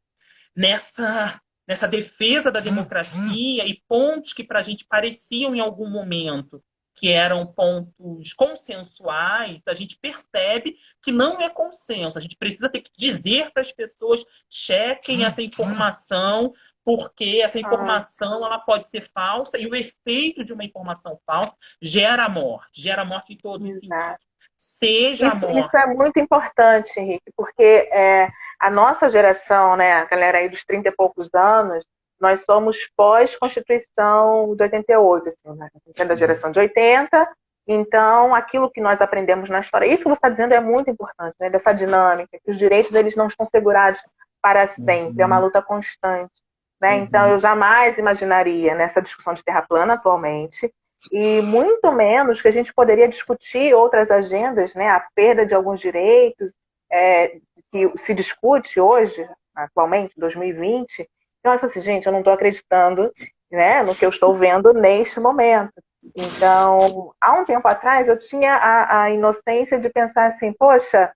nessa defesa da democracia e pontos que para a gente pareciam em algum momento que eram pontos consensuais, a gente percebe que não é consenso. A gente precisa ter que dizer para as pessoas chequem essa informação, porque essa Ah, informação ela pode ser falsa e o efeito de uma informação falsa gera morte em todos os exato. sentidos. Seja a Isso morte. é muito importante, Henrique, porque a nossa geração, né, a galera aí dos 30 e poucos anos, nós somos pós-Constituição de 88, assim, né? A gente é da geração de 80, então aquilo que nós aprendemos na história, isso que você está dizendo é muito importante, né, dessa dinâmica, que os direitos eles não estão segurados para sempre, é uma Uhum, luta constante. Né? Então, eu uhum. jamais imaginaria nessa discussão de terra plana atualmente e muito menos que a gente poderia discutir outras agendas, né, a perda de alguns direitos, que se discute hoje, atualmente, 2020. Então, eu falo assim, gente, eu não estou acreditando, né, no que eu estou vendo neste momento. Então, há um tempo atrás, eu tinha a inocência de pensar assim, poxa,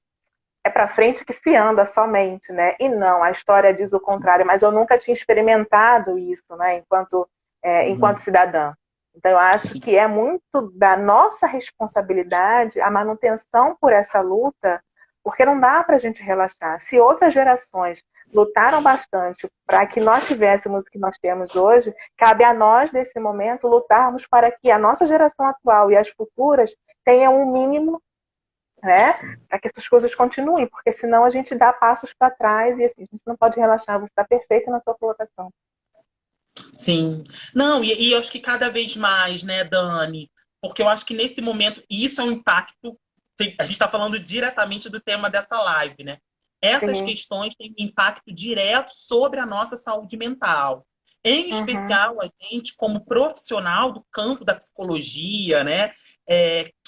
é para frente que se anda somente, né? E não, a história diz o contrário, mas eu nunca tinha experimentado isso, né, enquanto Uhum. cidadã. Então, eu acho Sim. que é muito da nossa responsabilidade a manutenção por essa luta, porque não dá para a gente relaxar. Se outras gerações lutaram bastante para que nós tivéssemos o que nós temos hoje, cabe a nós, nesse momento, lutarmos para que a nossa geração atual e as futuras tenham um mínimo, né, Sim. para que essas coisas continuem, porque senão a gente dá passos para trás e assim, a gente não pode relaxar. Você está perfeito na sua colocação. Sim. Não, e eu acho que cada vez mais, né, Dani? porque eu acho que nesse momento, e isso é um impacto, a gente está falando diretamente do tema dessa live, né? Essas Sim. questões têm um impacto direto sobre a nossa saúde mental. Em Uhum. especial, a gente, como profissional do campo da psicologia, né,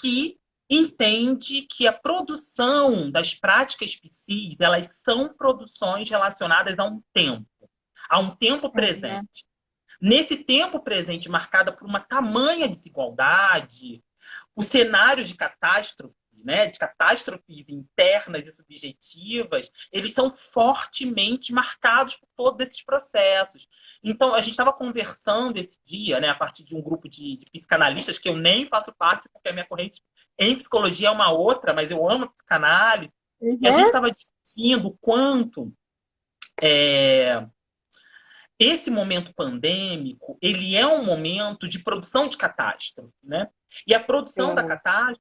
que entende que a produção das práticas psis, elas são produções relacionadas a um tempo Uhum. presente. Nesse tempo presente, marcada por uma tamanha desigualdade, os cenários de catástrofe, né, de catástrofes internas e subjetivas, eles são fortemente marcados por todos esses processos. Então, a gente estava conversando esse dia, né, a partir de um grupo de psicanalistas, que eu nem faço parte, porque a minha corrente em psicologia é uma outra, mas eu amo psicanálise, e a gente Uhum. estava discutindo o quanto é, esse momento pandêmico, ele é um momento de produção de catástrofe, né? E a produção da Sim. catástrofe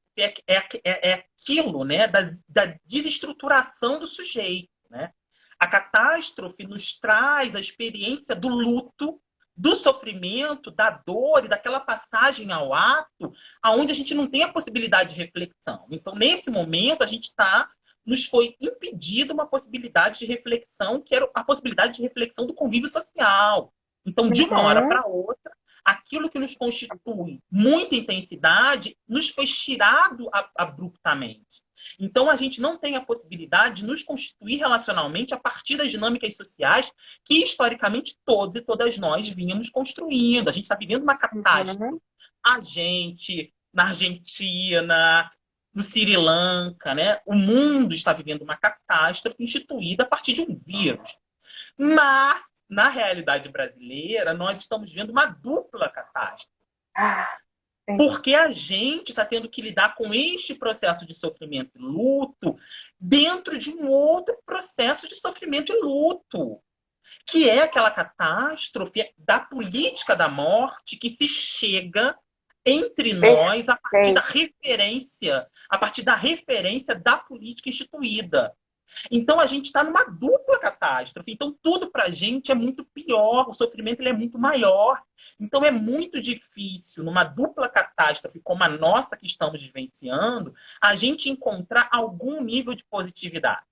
é aquilo, né, da desestruturação do sujeito, né? A catástrofe nos traz a experiência do luto, do sofrimento, da dor e daquela passagem ao ato, aonde a gente não tem a possibilidade de reflexão. Então, nesse momento, a gente está nos foi impedida uma possibilidade de reflexão, que era a possibilidade de reflexão do convívio social. Então, de uma hora Uhum. para outra, aquilo que nos constitui muita intensidade nos foi tirado abruptamente. Então, a gente não tem a possibilidade de nos constituir relacionalmente a partir das dinâmicas sociais que, historicamente, todos e todas nós vínhamos construindo. A gente está vivendo uma Uhum. catástrofe. A gente, na Argentina, no Sri Lanka, né? O mundo está vivendo uma catástrofe instituída a partir de um vírus. Mas, na realidade brasileira, nós estamos vivendo uma dupla catástrofe. Ah, sim. Porque a gente está tendo que lidar com este processo de sofrimento e luto dentro de um outro processo de sofrimento e luto, que é aquela catástrofe da política da morte que se chega entre nós Perfeito. a partir da referência da política instituída. Então a gente está numa dupla catástrofe. Então tudo para a gente é muito pior, o sofrimento ele é muito maior. Então é muito difícil, numa dupla catástrofe como a nossa que estamos vivenciando, a gente encontrar algum nível de positividade,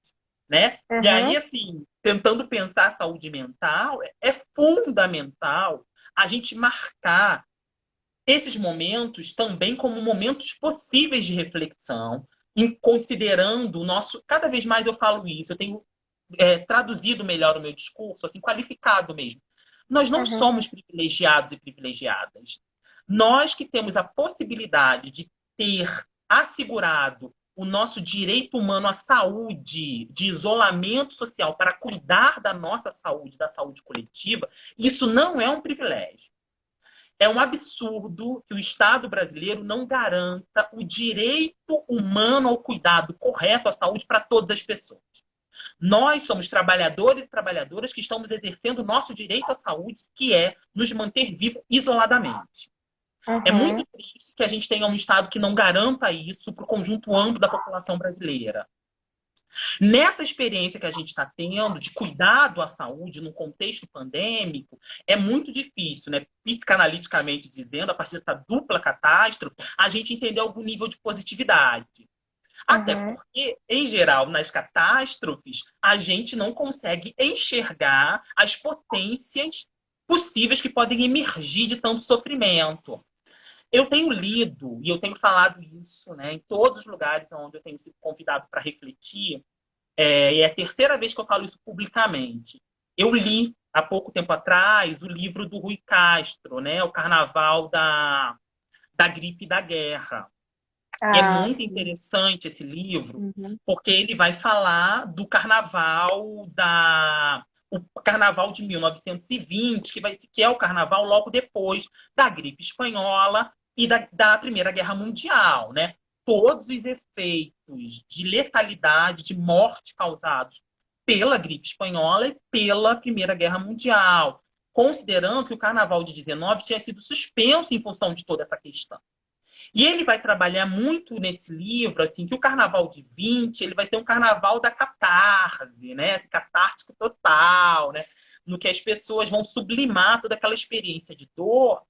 né? E aí, Uhum. assim, tentando pensar a saúde mental, é fundamental a gente marcar esses momentos também como momentos possíveis de reflexão, em considerando o nosso. Cada vez mais eu falo isso, eu tenho traduzido melhor o meu discurso, assim, qualificado mesmo. Nós não Uhum. somos privilegiados e privilegiadas. Nós que temos a possibilidade de ter assegurado o nosso direito humano à saúde, de isolamento social, para cuidar da nossa saúde, da saúde coletiva, isso não é um privilégio. É um absurdo que o Estado brasileiro não garanta o direito humano ao cuidado correto à saúde para todas as pessoas. Nós somos trabalhadores e trabalhadoras que estamos exercendo o nosso direito à saúde, que é nos manter vivos isoladamente. É Uhum. muito triste que a gente tenha um Estado que não garanta isso para o conjunto amplo da população brasileira. Nessa experiência que a gente está tendo de cuidado à saúde no contexto pandêmico, é muito difícil, né? Psicanaliticamente dizendo, a partir dessa dupla catástrofe, a gente entender algum nível de positividade. Até Uhum. porque, em geral, nas catástrofes, a gente não consegue enxergar as potências possíveis que podem emergir de tanto sofrimento. Eu tenho lido e eu tenho falado isso, né, em todos os lugares onde eu tenho sido convidado para refletir, e é a terceira vez que eu falo isso publicamente. Eu li, há pouco tempo atrás, o livro do Rui Castro, né, O Carnaval da Gripe e da Guerra. E é Ah, muito sim. interessante esse livro, Uhum. porque ele vai falar do carnaval o carnaval de 1920, que é o carnaval logo depois da gripe espanhola e da Primeira Guerra Mundial, né? Todos os efeitos de letalidade, de morte causados pela gripe espanhola e pela Primeira Guerra Mundial, considerando que o carnaval de 19 tinha sido suspenso em função de toda essa questão. E ele vai trabalhar muito nesse livro, assim, que o Carnaval de 20, ele vai ser um carnaval da catarse, né? Catártico total, né? No que as pessoas vão sublimar toda aquela experiência de dor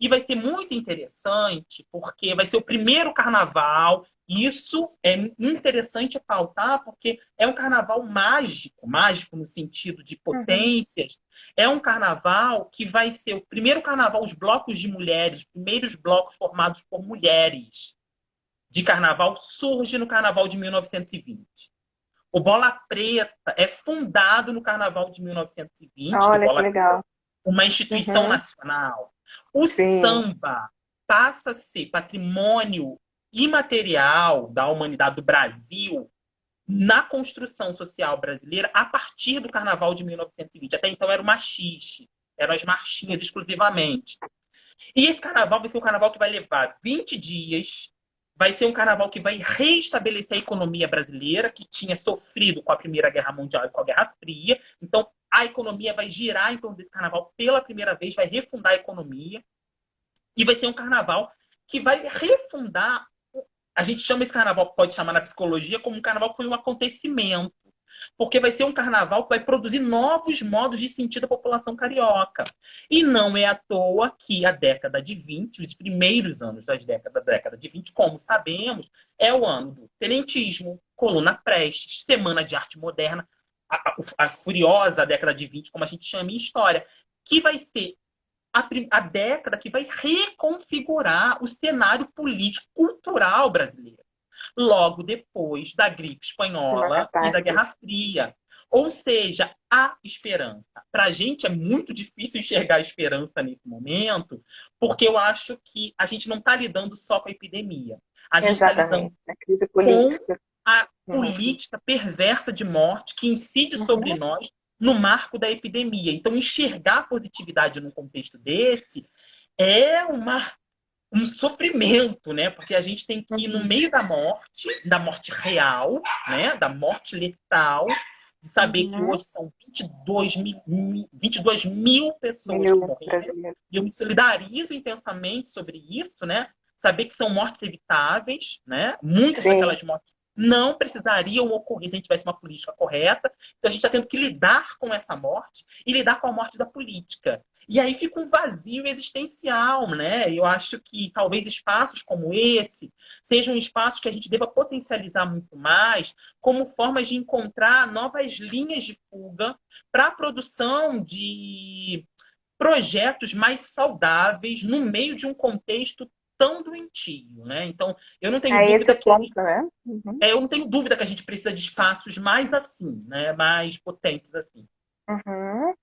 E vai ser muito interessante, porque vai ser o primeiro carnaval. Isso é interessante pautar, porque é um carnaval mágico, mágico no sentido de Uhum. potências. É um carnaval que vai ser o primeiro carnaval, os blocos de mulheres, os primeiros blocos formados por mulheres de carnaval surge no carnaval de 1920. O Bola Preta é fundado no carnaval de 1920, do Olha que Bola legal. uma instituição Uhum. nacional. O Sim. samba passa a ser patrimônio imaterial da humanidade do Brasil na construção social brasileira a partir do Carnaval de 1920. Até então era o machixe, eram as marchinhas exclusivamente. E esse carnaval vai ser um carnaval que vai levar 20 dias, vai ser um carnaval que vai restabelecer a economia brasileira, que tinha sofrido com a Primeira Guerra Mundial e com a Guerra Fria. Então, a economia vai girar em torno desse carnaval pela primeira vez, vai refundar a economia. E vai ser um carnaval que vai refundar. A gente chama esse carnaval, pode chamar na psicologia, como um carnaval que foi um acontecimento. Porque vai ser um carnaval que vai produzir novos modos de sentir da população carioca. E não é à toa que a década de 20, os primeiros anos da década de 20, como sabemos, é o ano do tenentismo, Coluna Prestes, Semana de Arte Moderna, a furiosa década de 20, como a gente chama em história, que vai ser a década que vai reconfigurar o cenário político-cultural brasileiro logo depois da gripe De uma espanhola e da catástrofe. Guerra Fria. Ou seja, há esperança. Para a gente é muito difícil enxergar a esperança nesse momento, porque eu acho que a gente não está lidando só com a epidemia. A gente está lidando Exatamente. A crise com política. a Uhum. política perversa de morte que incide sobre Uhum. nós no marco da epidemia. Então, enxergar a positividade num contexto desse é um sofrimento, né? Porque a gente tem que ir no Uhum. meio da morte real, né? Da morte letal, de saber que Uhum. hoje são 22 mil pessoas que Milhões morreram. brasileiros. E eu me solidarizo intensamente sobre isso, né? Saber que são mortes evitáveis, né? Muitas Sim. daquelas mortes não precisariam ocorrer se a gente tivesse uma política correta. Então a gente está tendo que lidar com essa morte e lidar com a morte da política. E aí fica um vazio existencial, né? Eu acho que talvez espaços como esse sejam espaços que a gente deva potencializar muito mais como formas de encontrar novas linhas de fuga para a produção de projetos mais saudáveis no meio de um contexto tão doentio, né? Então, eu não tenho É esse dúvida o que ponto, né? Uhum. eu não tenho dúvida que a gente precisa de espaços mais assim, né? Mais potentes assim. Uhum.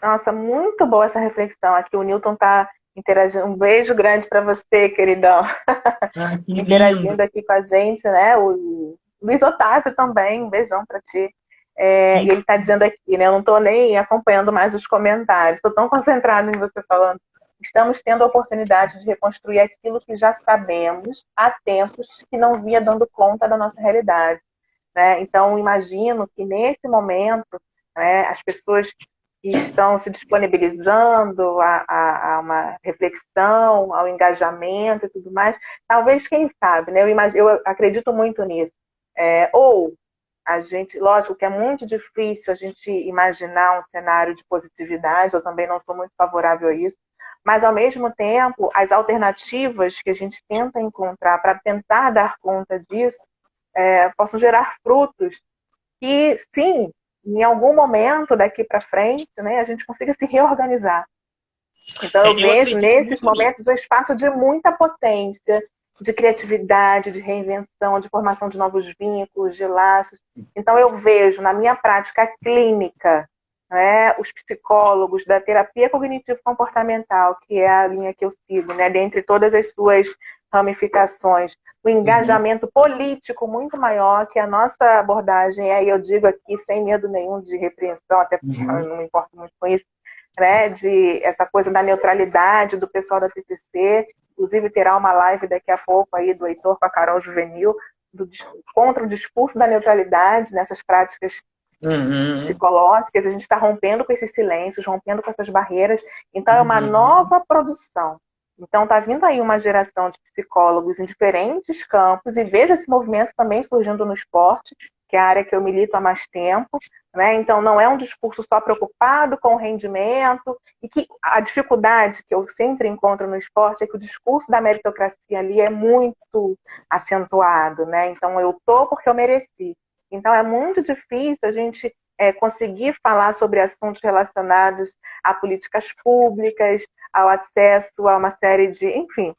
Nossa, muito boa essa reflexão. Aqui o Newton está interagindo. Um beijo grande para você, queridão. Ah, que lindo. Interagindo aqui com a gente, né? O Luiz Otávio também, um beijão para ti. E ele está dizendo aqui, né? Eu não estou nem acompanhando mais os comentários, estou tão concentrado em você falando. Estamos tendo a oportunidade de reconstruir aquilo que já sabemos há tempos que não vinha dando conta da nossa realidade. Né? Então, imagino que nesse momento, né, as pessoas que estão se disponibilizando a uma reflexão, ao engajamento e tudo mais, talvez, quem sabe, né? Eu acredito muito nisso. Ou a gente, lógico que é muito difícil a gente imaginar um cenário de positividade, eu também não sou muito favorável a isso, mas ao mesmo tempo, as alternativas que a gente tenta encontrar para tentar dar conta disso possam gerar frutos que, sim, em algum momento daqui para frente, né, a gente consiga se reorganizar. Então, eu Eu vejo acredito nesses muito nisso. momentos um espaço de muita potência, de criatividade, de reinvenção, de formação de novos vínculos, de laços. Então, eu vejo na minha prática clínica, né, os psicólogos da terapia cognitivo-comportamental, que é a linha que eu sigo, né, dentre todas as suas ramificações, o Uhum, engajamento político muito maior que a nossa abordagem, aí eu digo aqui sem medo nenhum de repreensão, até porque eu uhum, não me importo muito com isso, né, de essa coisa da neutralidade do pessoal da TCC, inclusive terá uma live daqui a pouco aí do Heitor com a Carol Juvenil, contra o discurso da neutralidade nessas práticas uhum, psicológicas, a gente está rompendo com esses silêncios, rompendo com essas barreiras, então é uma uhum. nova produção. Então está vindo aí uma geração de psicólogos em diferentes campos, e vejo esse movimento também surgindo no esporte, que é a área que eu milito há mais tempo, né? Então, não é um discurso só preocupado com o rendimento, e que a dificuldade que eu sempre encontro no esporte é que o discurso da meritocracia ali é muito acentuado, né? Então, eu tô porque eu mereci. Então, é muito difícil a gente conseguir falar sobre assuntos relacionados a políticas públicas, ao acesso a uma série de, enfim.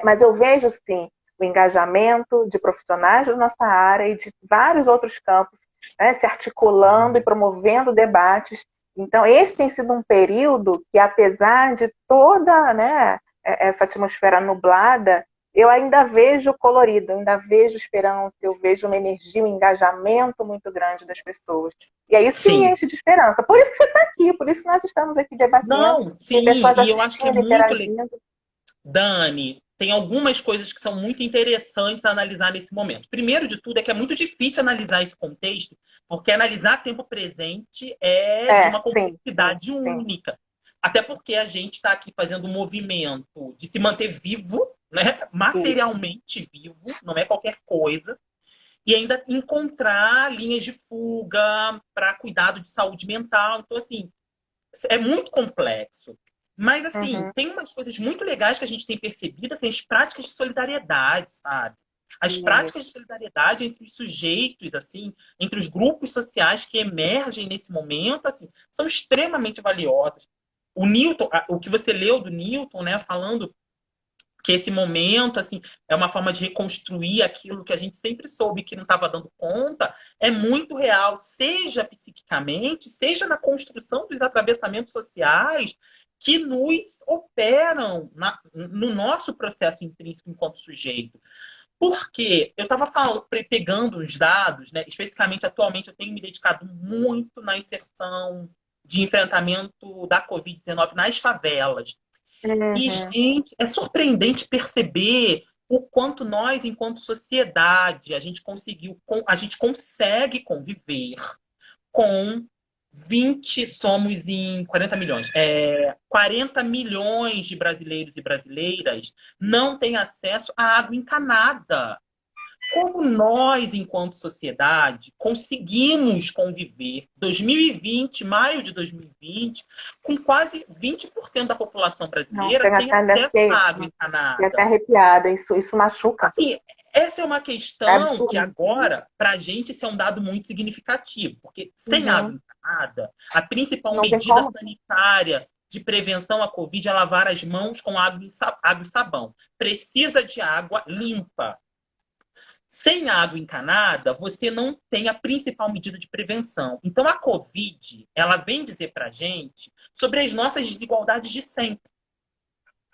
Mas eu vejo, sim, o engajamento de profissionais da nossa área e de vários outros campos, né, se articulando e promovendo debates. Então, esse tem sido um período que, apesar de toda, né, essa atmosfera nublada, eu ainda vejo colorido, ainda vejo esperança, eu vejo uma energia, um engajamento muito grande das pessoas. E é isso que me Sim. enche de esperança. Por isso que você está aqui, por isso que nós estamos aqui debatendo, Não, tem sim, pessoas e eu acho que é assistindo, muito legal. interagindo. Dani, tem algumas coisas que são muito interessantes a analisar nesse momento. Primeiro de tudo é que é muito difícil analisar esse contexto, porque analisar tempo presente é de uma Sim, complexidade sim. única. Até porque a gente está aqui fazendo um movimento de se manter vivo, né? Isso. Materialmente vivo, não é qualquer coisa, e ainda encontrar linhas de fuga para cuidado de saúde mental. Então, assim, é muito complexo. Mas, assim, Uhum. tem umas coisas muito legais que a gente tem percebido, assim, as práticas de solidariedade, sabe? As Isso. práticas de solidariedade entre os sujeitos, assim, entre os grupos sociais que emergem nesse momento, assim, são extremamente valiosas. O Newton, o que você leu do Newton, né, falando que esse momento, assim, é uma forma de reconstruir aquilo que a gente sempre soube que não estava dando conta, é muito real, seja psiquicamente, seja na construção dos atravessamentos sociais que nos operam no nosso processo intrínseco enquanto sujeito. Porque eu estava pegando os dados, né? Especificamente atualmente eu tenho me dedicado muito na inserção de enfrentamento da Covid-19 nas favelas. E, Uhum. gente, é surpreendente perceber o quanto nós, enquanto sociedade, a gente consegue conviver com 20, somos em 40 milhões. 40 milhões de brasileiros e brasileiras não têm acesso à água encanada. Como nós, enquanto sociedade, conseguimos conviver 2020, maio de 2020, com quase 20% da população Não, brasileira chega sem até, acesso à água fiquei até encanada? arrepiada. Isso machuca. Assim, essa é uma É questão que absurdo. agora, para a gente, isso é um dado muito significativo, porque sem água Uhum. encanada, a principal Não tem medida como. sanitária de prevenção à Covid é lavar as mãos com água e sabão. Precisa de água limpa. Sem água encanada, você não tem a principal medida de prevenção. Então, a Covid, ela vem dizer para a gente sobre as nossas desigualdades de sempre,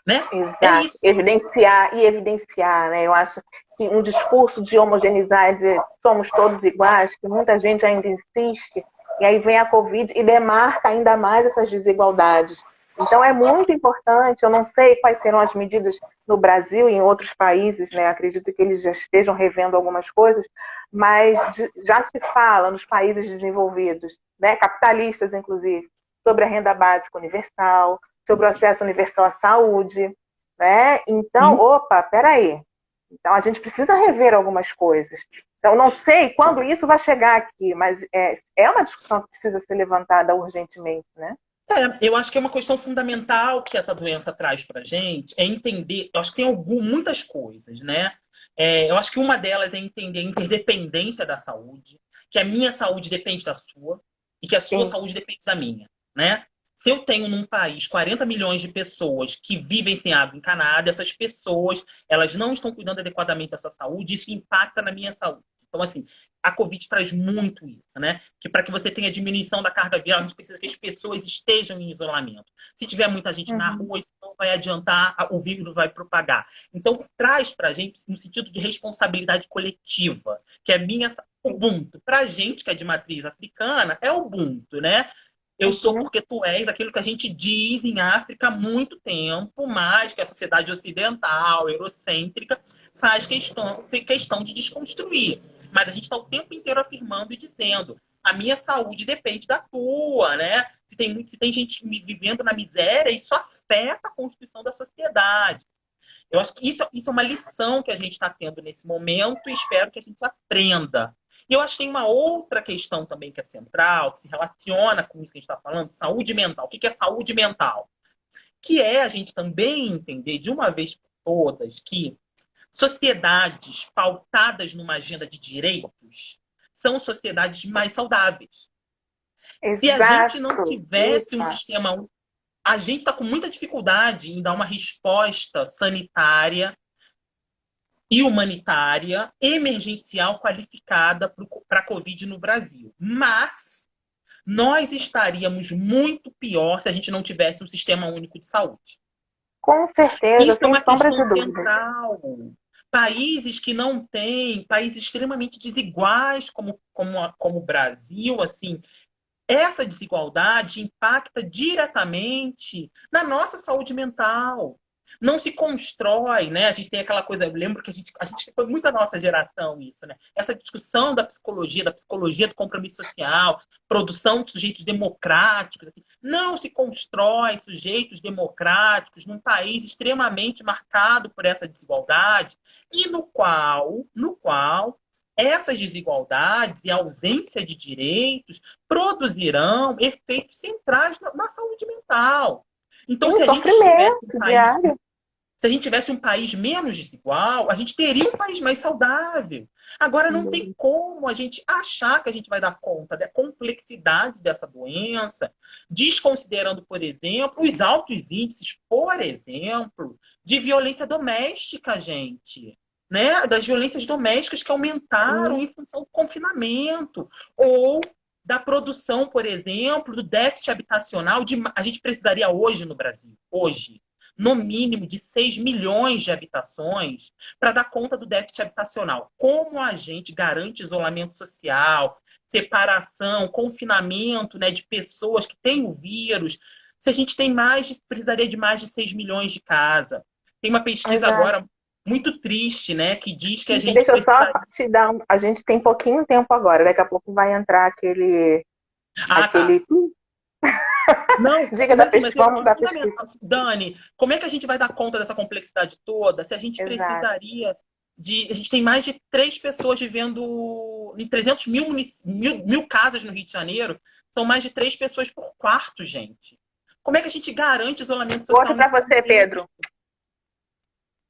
né? É Exato. isso. Evidenciar, né? Eu acho que um discurso de homogeneizar e dizer somos todos iguais, que muita gente ainda insiste, e aí vem a Covid e demarca ainda mais essas desigualdades. Então é muito importante, eu não sei quais serão as medidas no Brasil e em outros países, né? Acredito que eles já estejam revendo algumas coisas, mas já se fala nos países desenvolvidos, né? Capitalistas inclusive, sobre a renda básica universal, sobre o acesso universal à saúde, né? Então, opa, peraí. Então, a gente precisa rever algumas coisas. Então, não sei quando isso vai chegar aqui, mas é uma discussão que precisa ser levantada urgentemente, né? Eu acho que é uma questão fundamental que essa doença traz para a gente, é entender, eu acho que tem muitas coisas, né? Eu acho que uma delas é entender a interdependência da saúde, que a minha saúde depende da sua e que a sua Sim. saúde depende da minha, né? Se eu tenho num país 40 milhões de pessoas que vivem sem água encanada, essas pessoas, elas não estão cuidando adequadamente da sua saúde, isso impacta na minha saúde. Então, assim, a Covid traz muito isso, né? Que para que você tenha diminuição da carga viral, a gente precisa que as pessoas estejam em isolamento. Se tiver muita gente na Uhum. rua, isso não vai adiantar, o vírus vai propagar. Então, traz para a gente no sentido de responsabilidade coletiva, que é minha Ubuntu. Para a gente que é de matriz africana, é Ubuntu, né? Eu sou Uhum. porque tu és, aquilo que a gente diz em África há muito tempo, mas que a sociedade ocidental, eurocêntrica, faz questão de desconstruir. Mas a gente está o tempo inteiro afirmando e dizendo: a minha saúde depende da tua, né? Se tem gente vivendo na miséria, isso afeta a constituição da sociedade. Eu acho que isso é uma lição que a gente está tendo nesse momento e espero que a gente aprenda. E eu acho que tem uma outra questão também que é central, que se relaciona com isso que a gente está falando, saúde mental. O que é saúde mental? Que é a gente também entender de uma vez por todas que sociedades pautadas numa agenda de direitos são sociedades mais saudáveis. Se a gente não Exato. tivesse um sistema. A gente está com muita dificuldade em dar uma resposta sanitária e humanitária emergencial qualificada para a Covid no Brasil. Mas nós estaríamos muito pior se a gente não tivesse um sistema único de saúde. Com certeza, Isso é sem uma sombra de questão dúvida. central. Países que não têm, países extremamente desiguais como o Brasil, assim, essa desigualdade impacta diretamente na nossa saúde mental. Não se constrói, né? A gente tem aquela coisa, eu lembro que a gente foi muito da nossa geração isso, né? Essa discussão da psicologia do compromisso social, produção de sujeitos democráticos. Assim. Não se constrói sujeitos democráticos num país extremamente marcado por essa desigualdade e no qual essas desigualdades e a ausência de direitos produzirão efeitos centrais na saúde mental. Então, Sim, sofrimento diário. se a gente tivesse um país menos desigual, a gente teria um país mais saudável. Agora, não tem como a gente achar que a gente vai dar conta da complexidade dessa doença, desconsiderando, por exemplo, os altos índices, por exemplo, de violência doméstica, gente. Né? Das violências domésticas que aumentaram em função do confinamento. Ou da produção, por exemplo, do déficit habitacional. A gente precisaria hoje no Brasil, hoje, no mínimo de 6 milhões de habitações para dar conta do déficit habitacional. Como a gente garante isolamento social, separação, confinamento, né, de pessoas que têm o vírus, se a gente precisaria de mais de 6 milhões de casas. Tem uma pesquisa agora muito triste, né, que diz que a gente Deixa eu só precisaria... te dar a gente tem pouquinho tempo agora, daqui a pouco vai entrar aquele Tá. Não, diga da pesquisa, vamos dar pesquisa. Dani, como é que a gente vai dar conta dessa complexidade toda se a gente precisaria de... A gente tem mais de 3 pessoas vivendo em 300 mil casas no Rio de Janeiro. São mais de 3 pessoas por quarto, gente. Como é que a gente garante isolamento social? Outro para você, Pedro.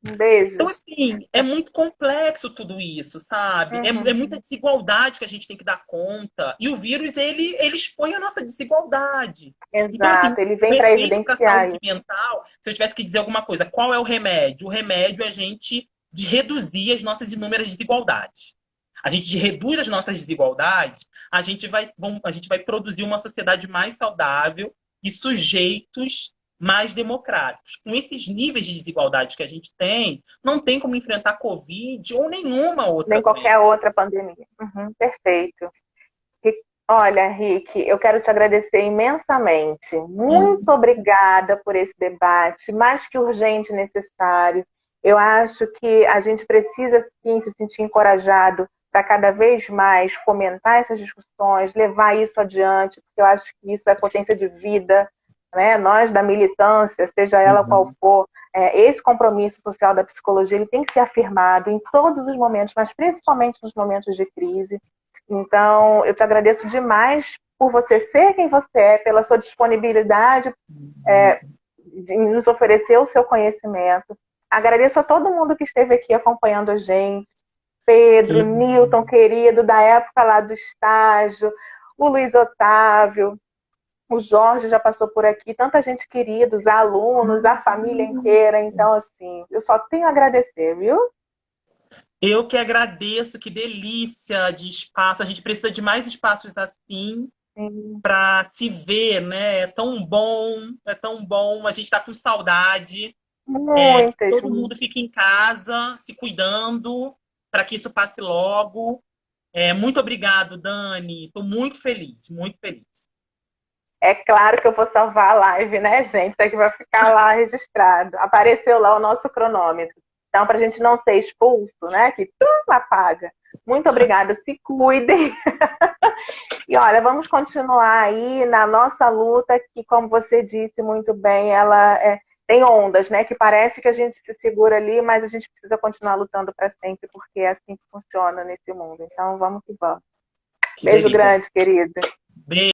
Um beijo. Então, assim, é muito complexo tudo isso, sabe? É muita desigualdade que a gente tem que dar conta. E o vírus, ele expõe a nossa desigualdade. Exato, então, assim, ele vem para evidenciar. Saúde mental, se eu tivesse que dizer alguma coisa, qual é o remédio? O remédio é a gente de reduzir as nossas inúmeras desigualdades. A gente reduz as nossas desigualdades, a gente vai produzir uma sociedade mais saudável e sujeitos mais democráticos. Com esses níveis de desigualdade que a gente tem, não tem como enfrentar Covid ou nenhuma outra nem qualquer outra pandemia. Perfeito. Olha, Rick, eu quero te agradecer imensamente. Muito obrigada por esse debate, mais que urgente e necessário. Eu acho que a gente precisa, sim, se sentir encorajado para cada vez mais fomentar essas discussões, levar isso adiante, porque eu acho que isso é potência de vida, né? Nós da militância, seja ela qual for, esse compromisso social da psicologia ele tem que ser afirmado em todos os momentos, mas principalmente nos momentos de crise. Então, eu te agradeço demais por você ser quem você é, pela sua disponibilidade de nos oferecer o seu conhecimento. Agradeço a todo mundo que esteve aqui acompanhando a gente. Pedro, Newton, querido, da época lá do estágio, o Luiz Otávio, o Jorge já passou por aqui, tanta gente querida, os alunos, a família inteira. Então, assim, eu só tenho a agradecer, viu? Eu que agradeço, que delícia de espaço. A gente precisa de mais espaços assim para se ver, né? É tão bom, é tão bom. A gente está com saudade. Que todo mundo fique em casa, se cuidando, para que isso passe logo. Muito obrigado, Dani. Estou muito feliz, muito feliz. É claro que eu vou salvar a live, né, gente? Isso aqui vai ficar lá registrado. Apareceu lá o nosso cronômetro. Então, para a gente não ser expulso, né? Que tudo apaga. Muito obrigada, se cuidem. E olha, vamos continuar aí na nossa luta, que, como você disse muito bem, ela tem ondas, né? Que parece que a gente se segura ali, mas a gente precisa continuar lutando para sempre, porque é assim que funciona nesse mundo. Então, vamos que vamos. Que Beijo delícia. grande, querida. Beijo.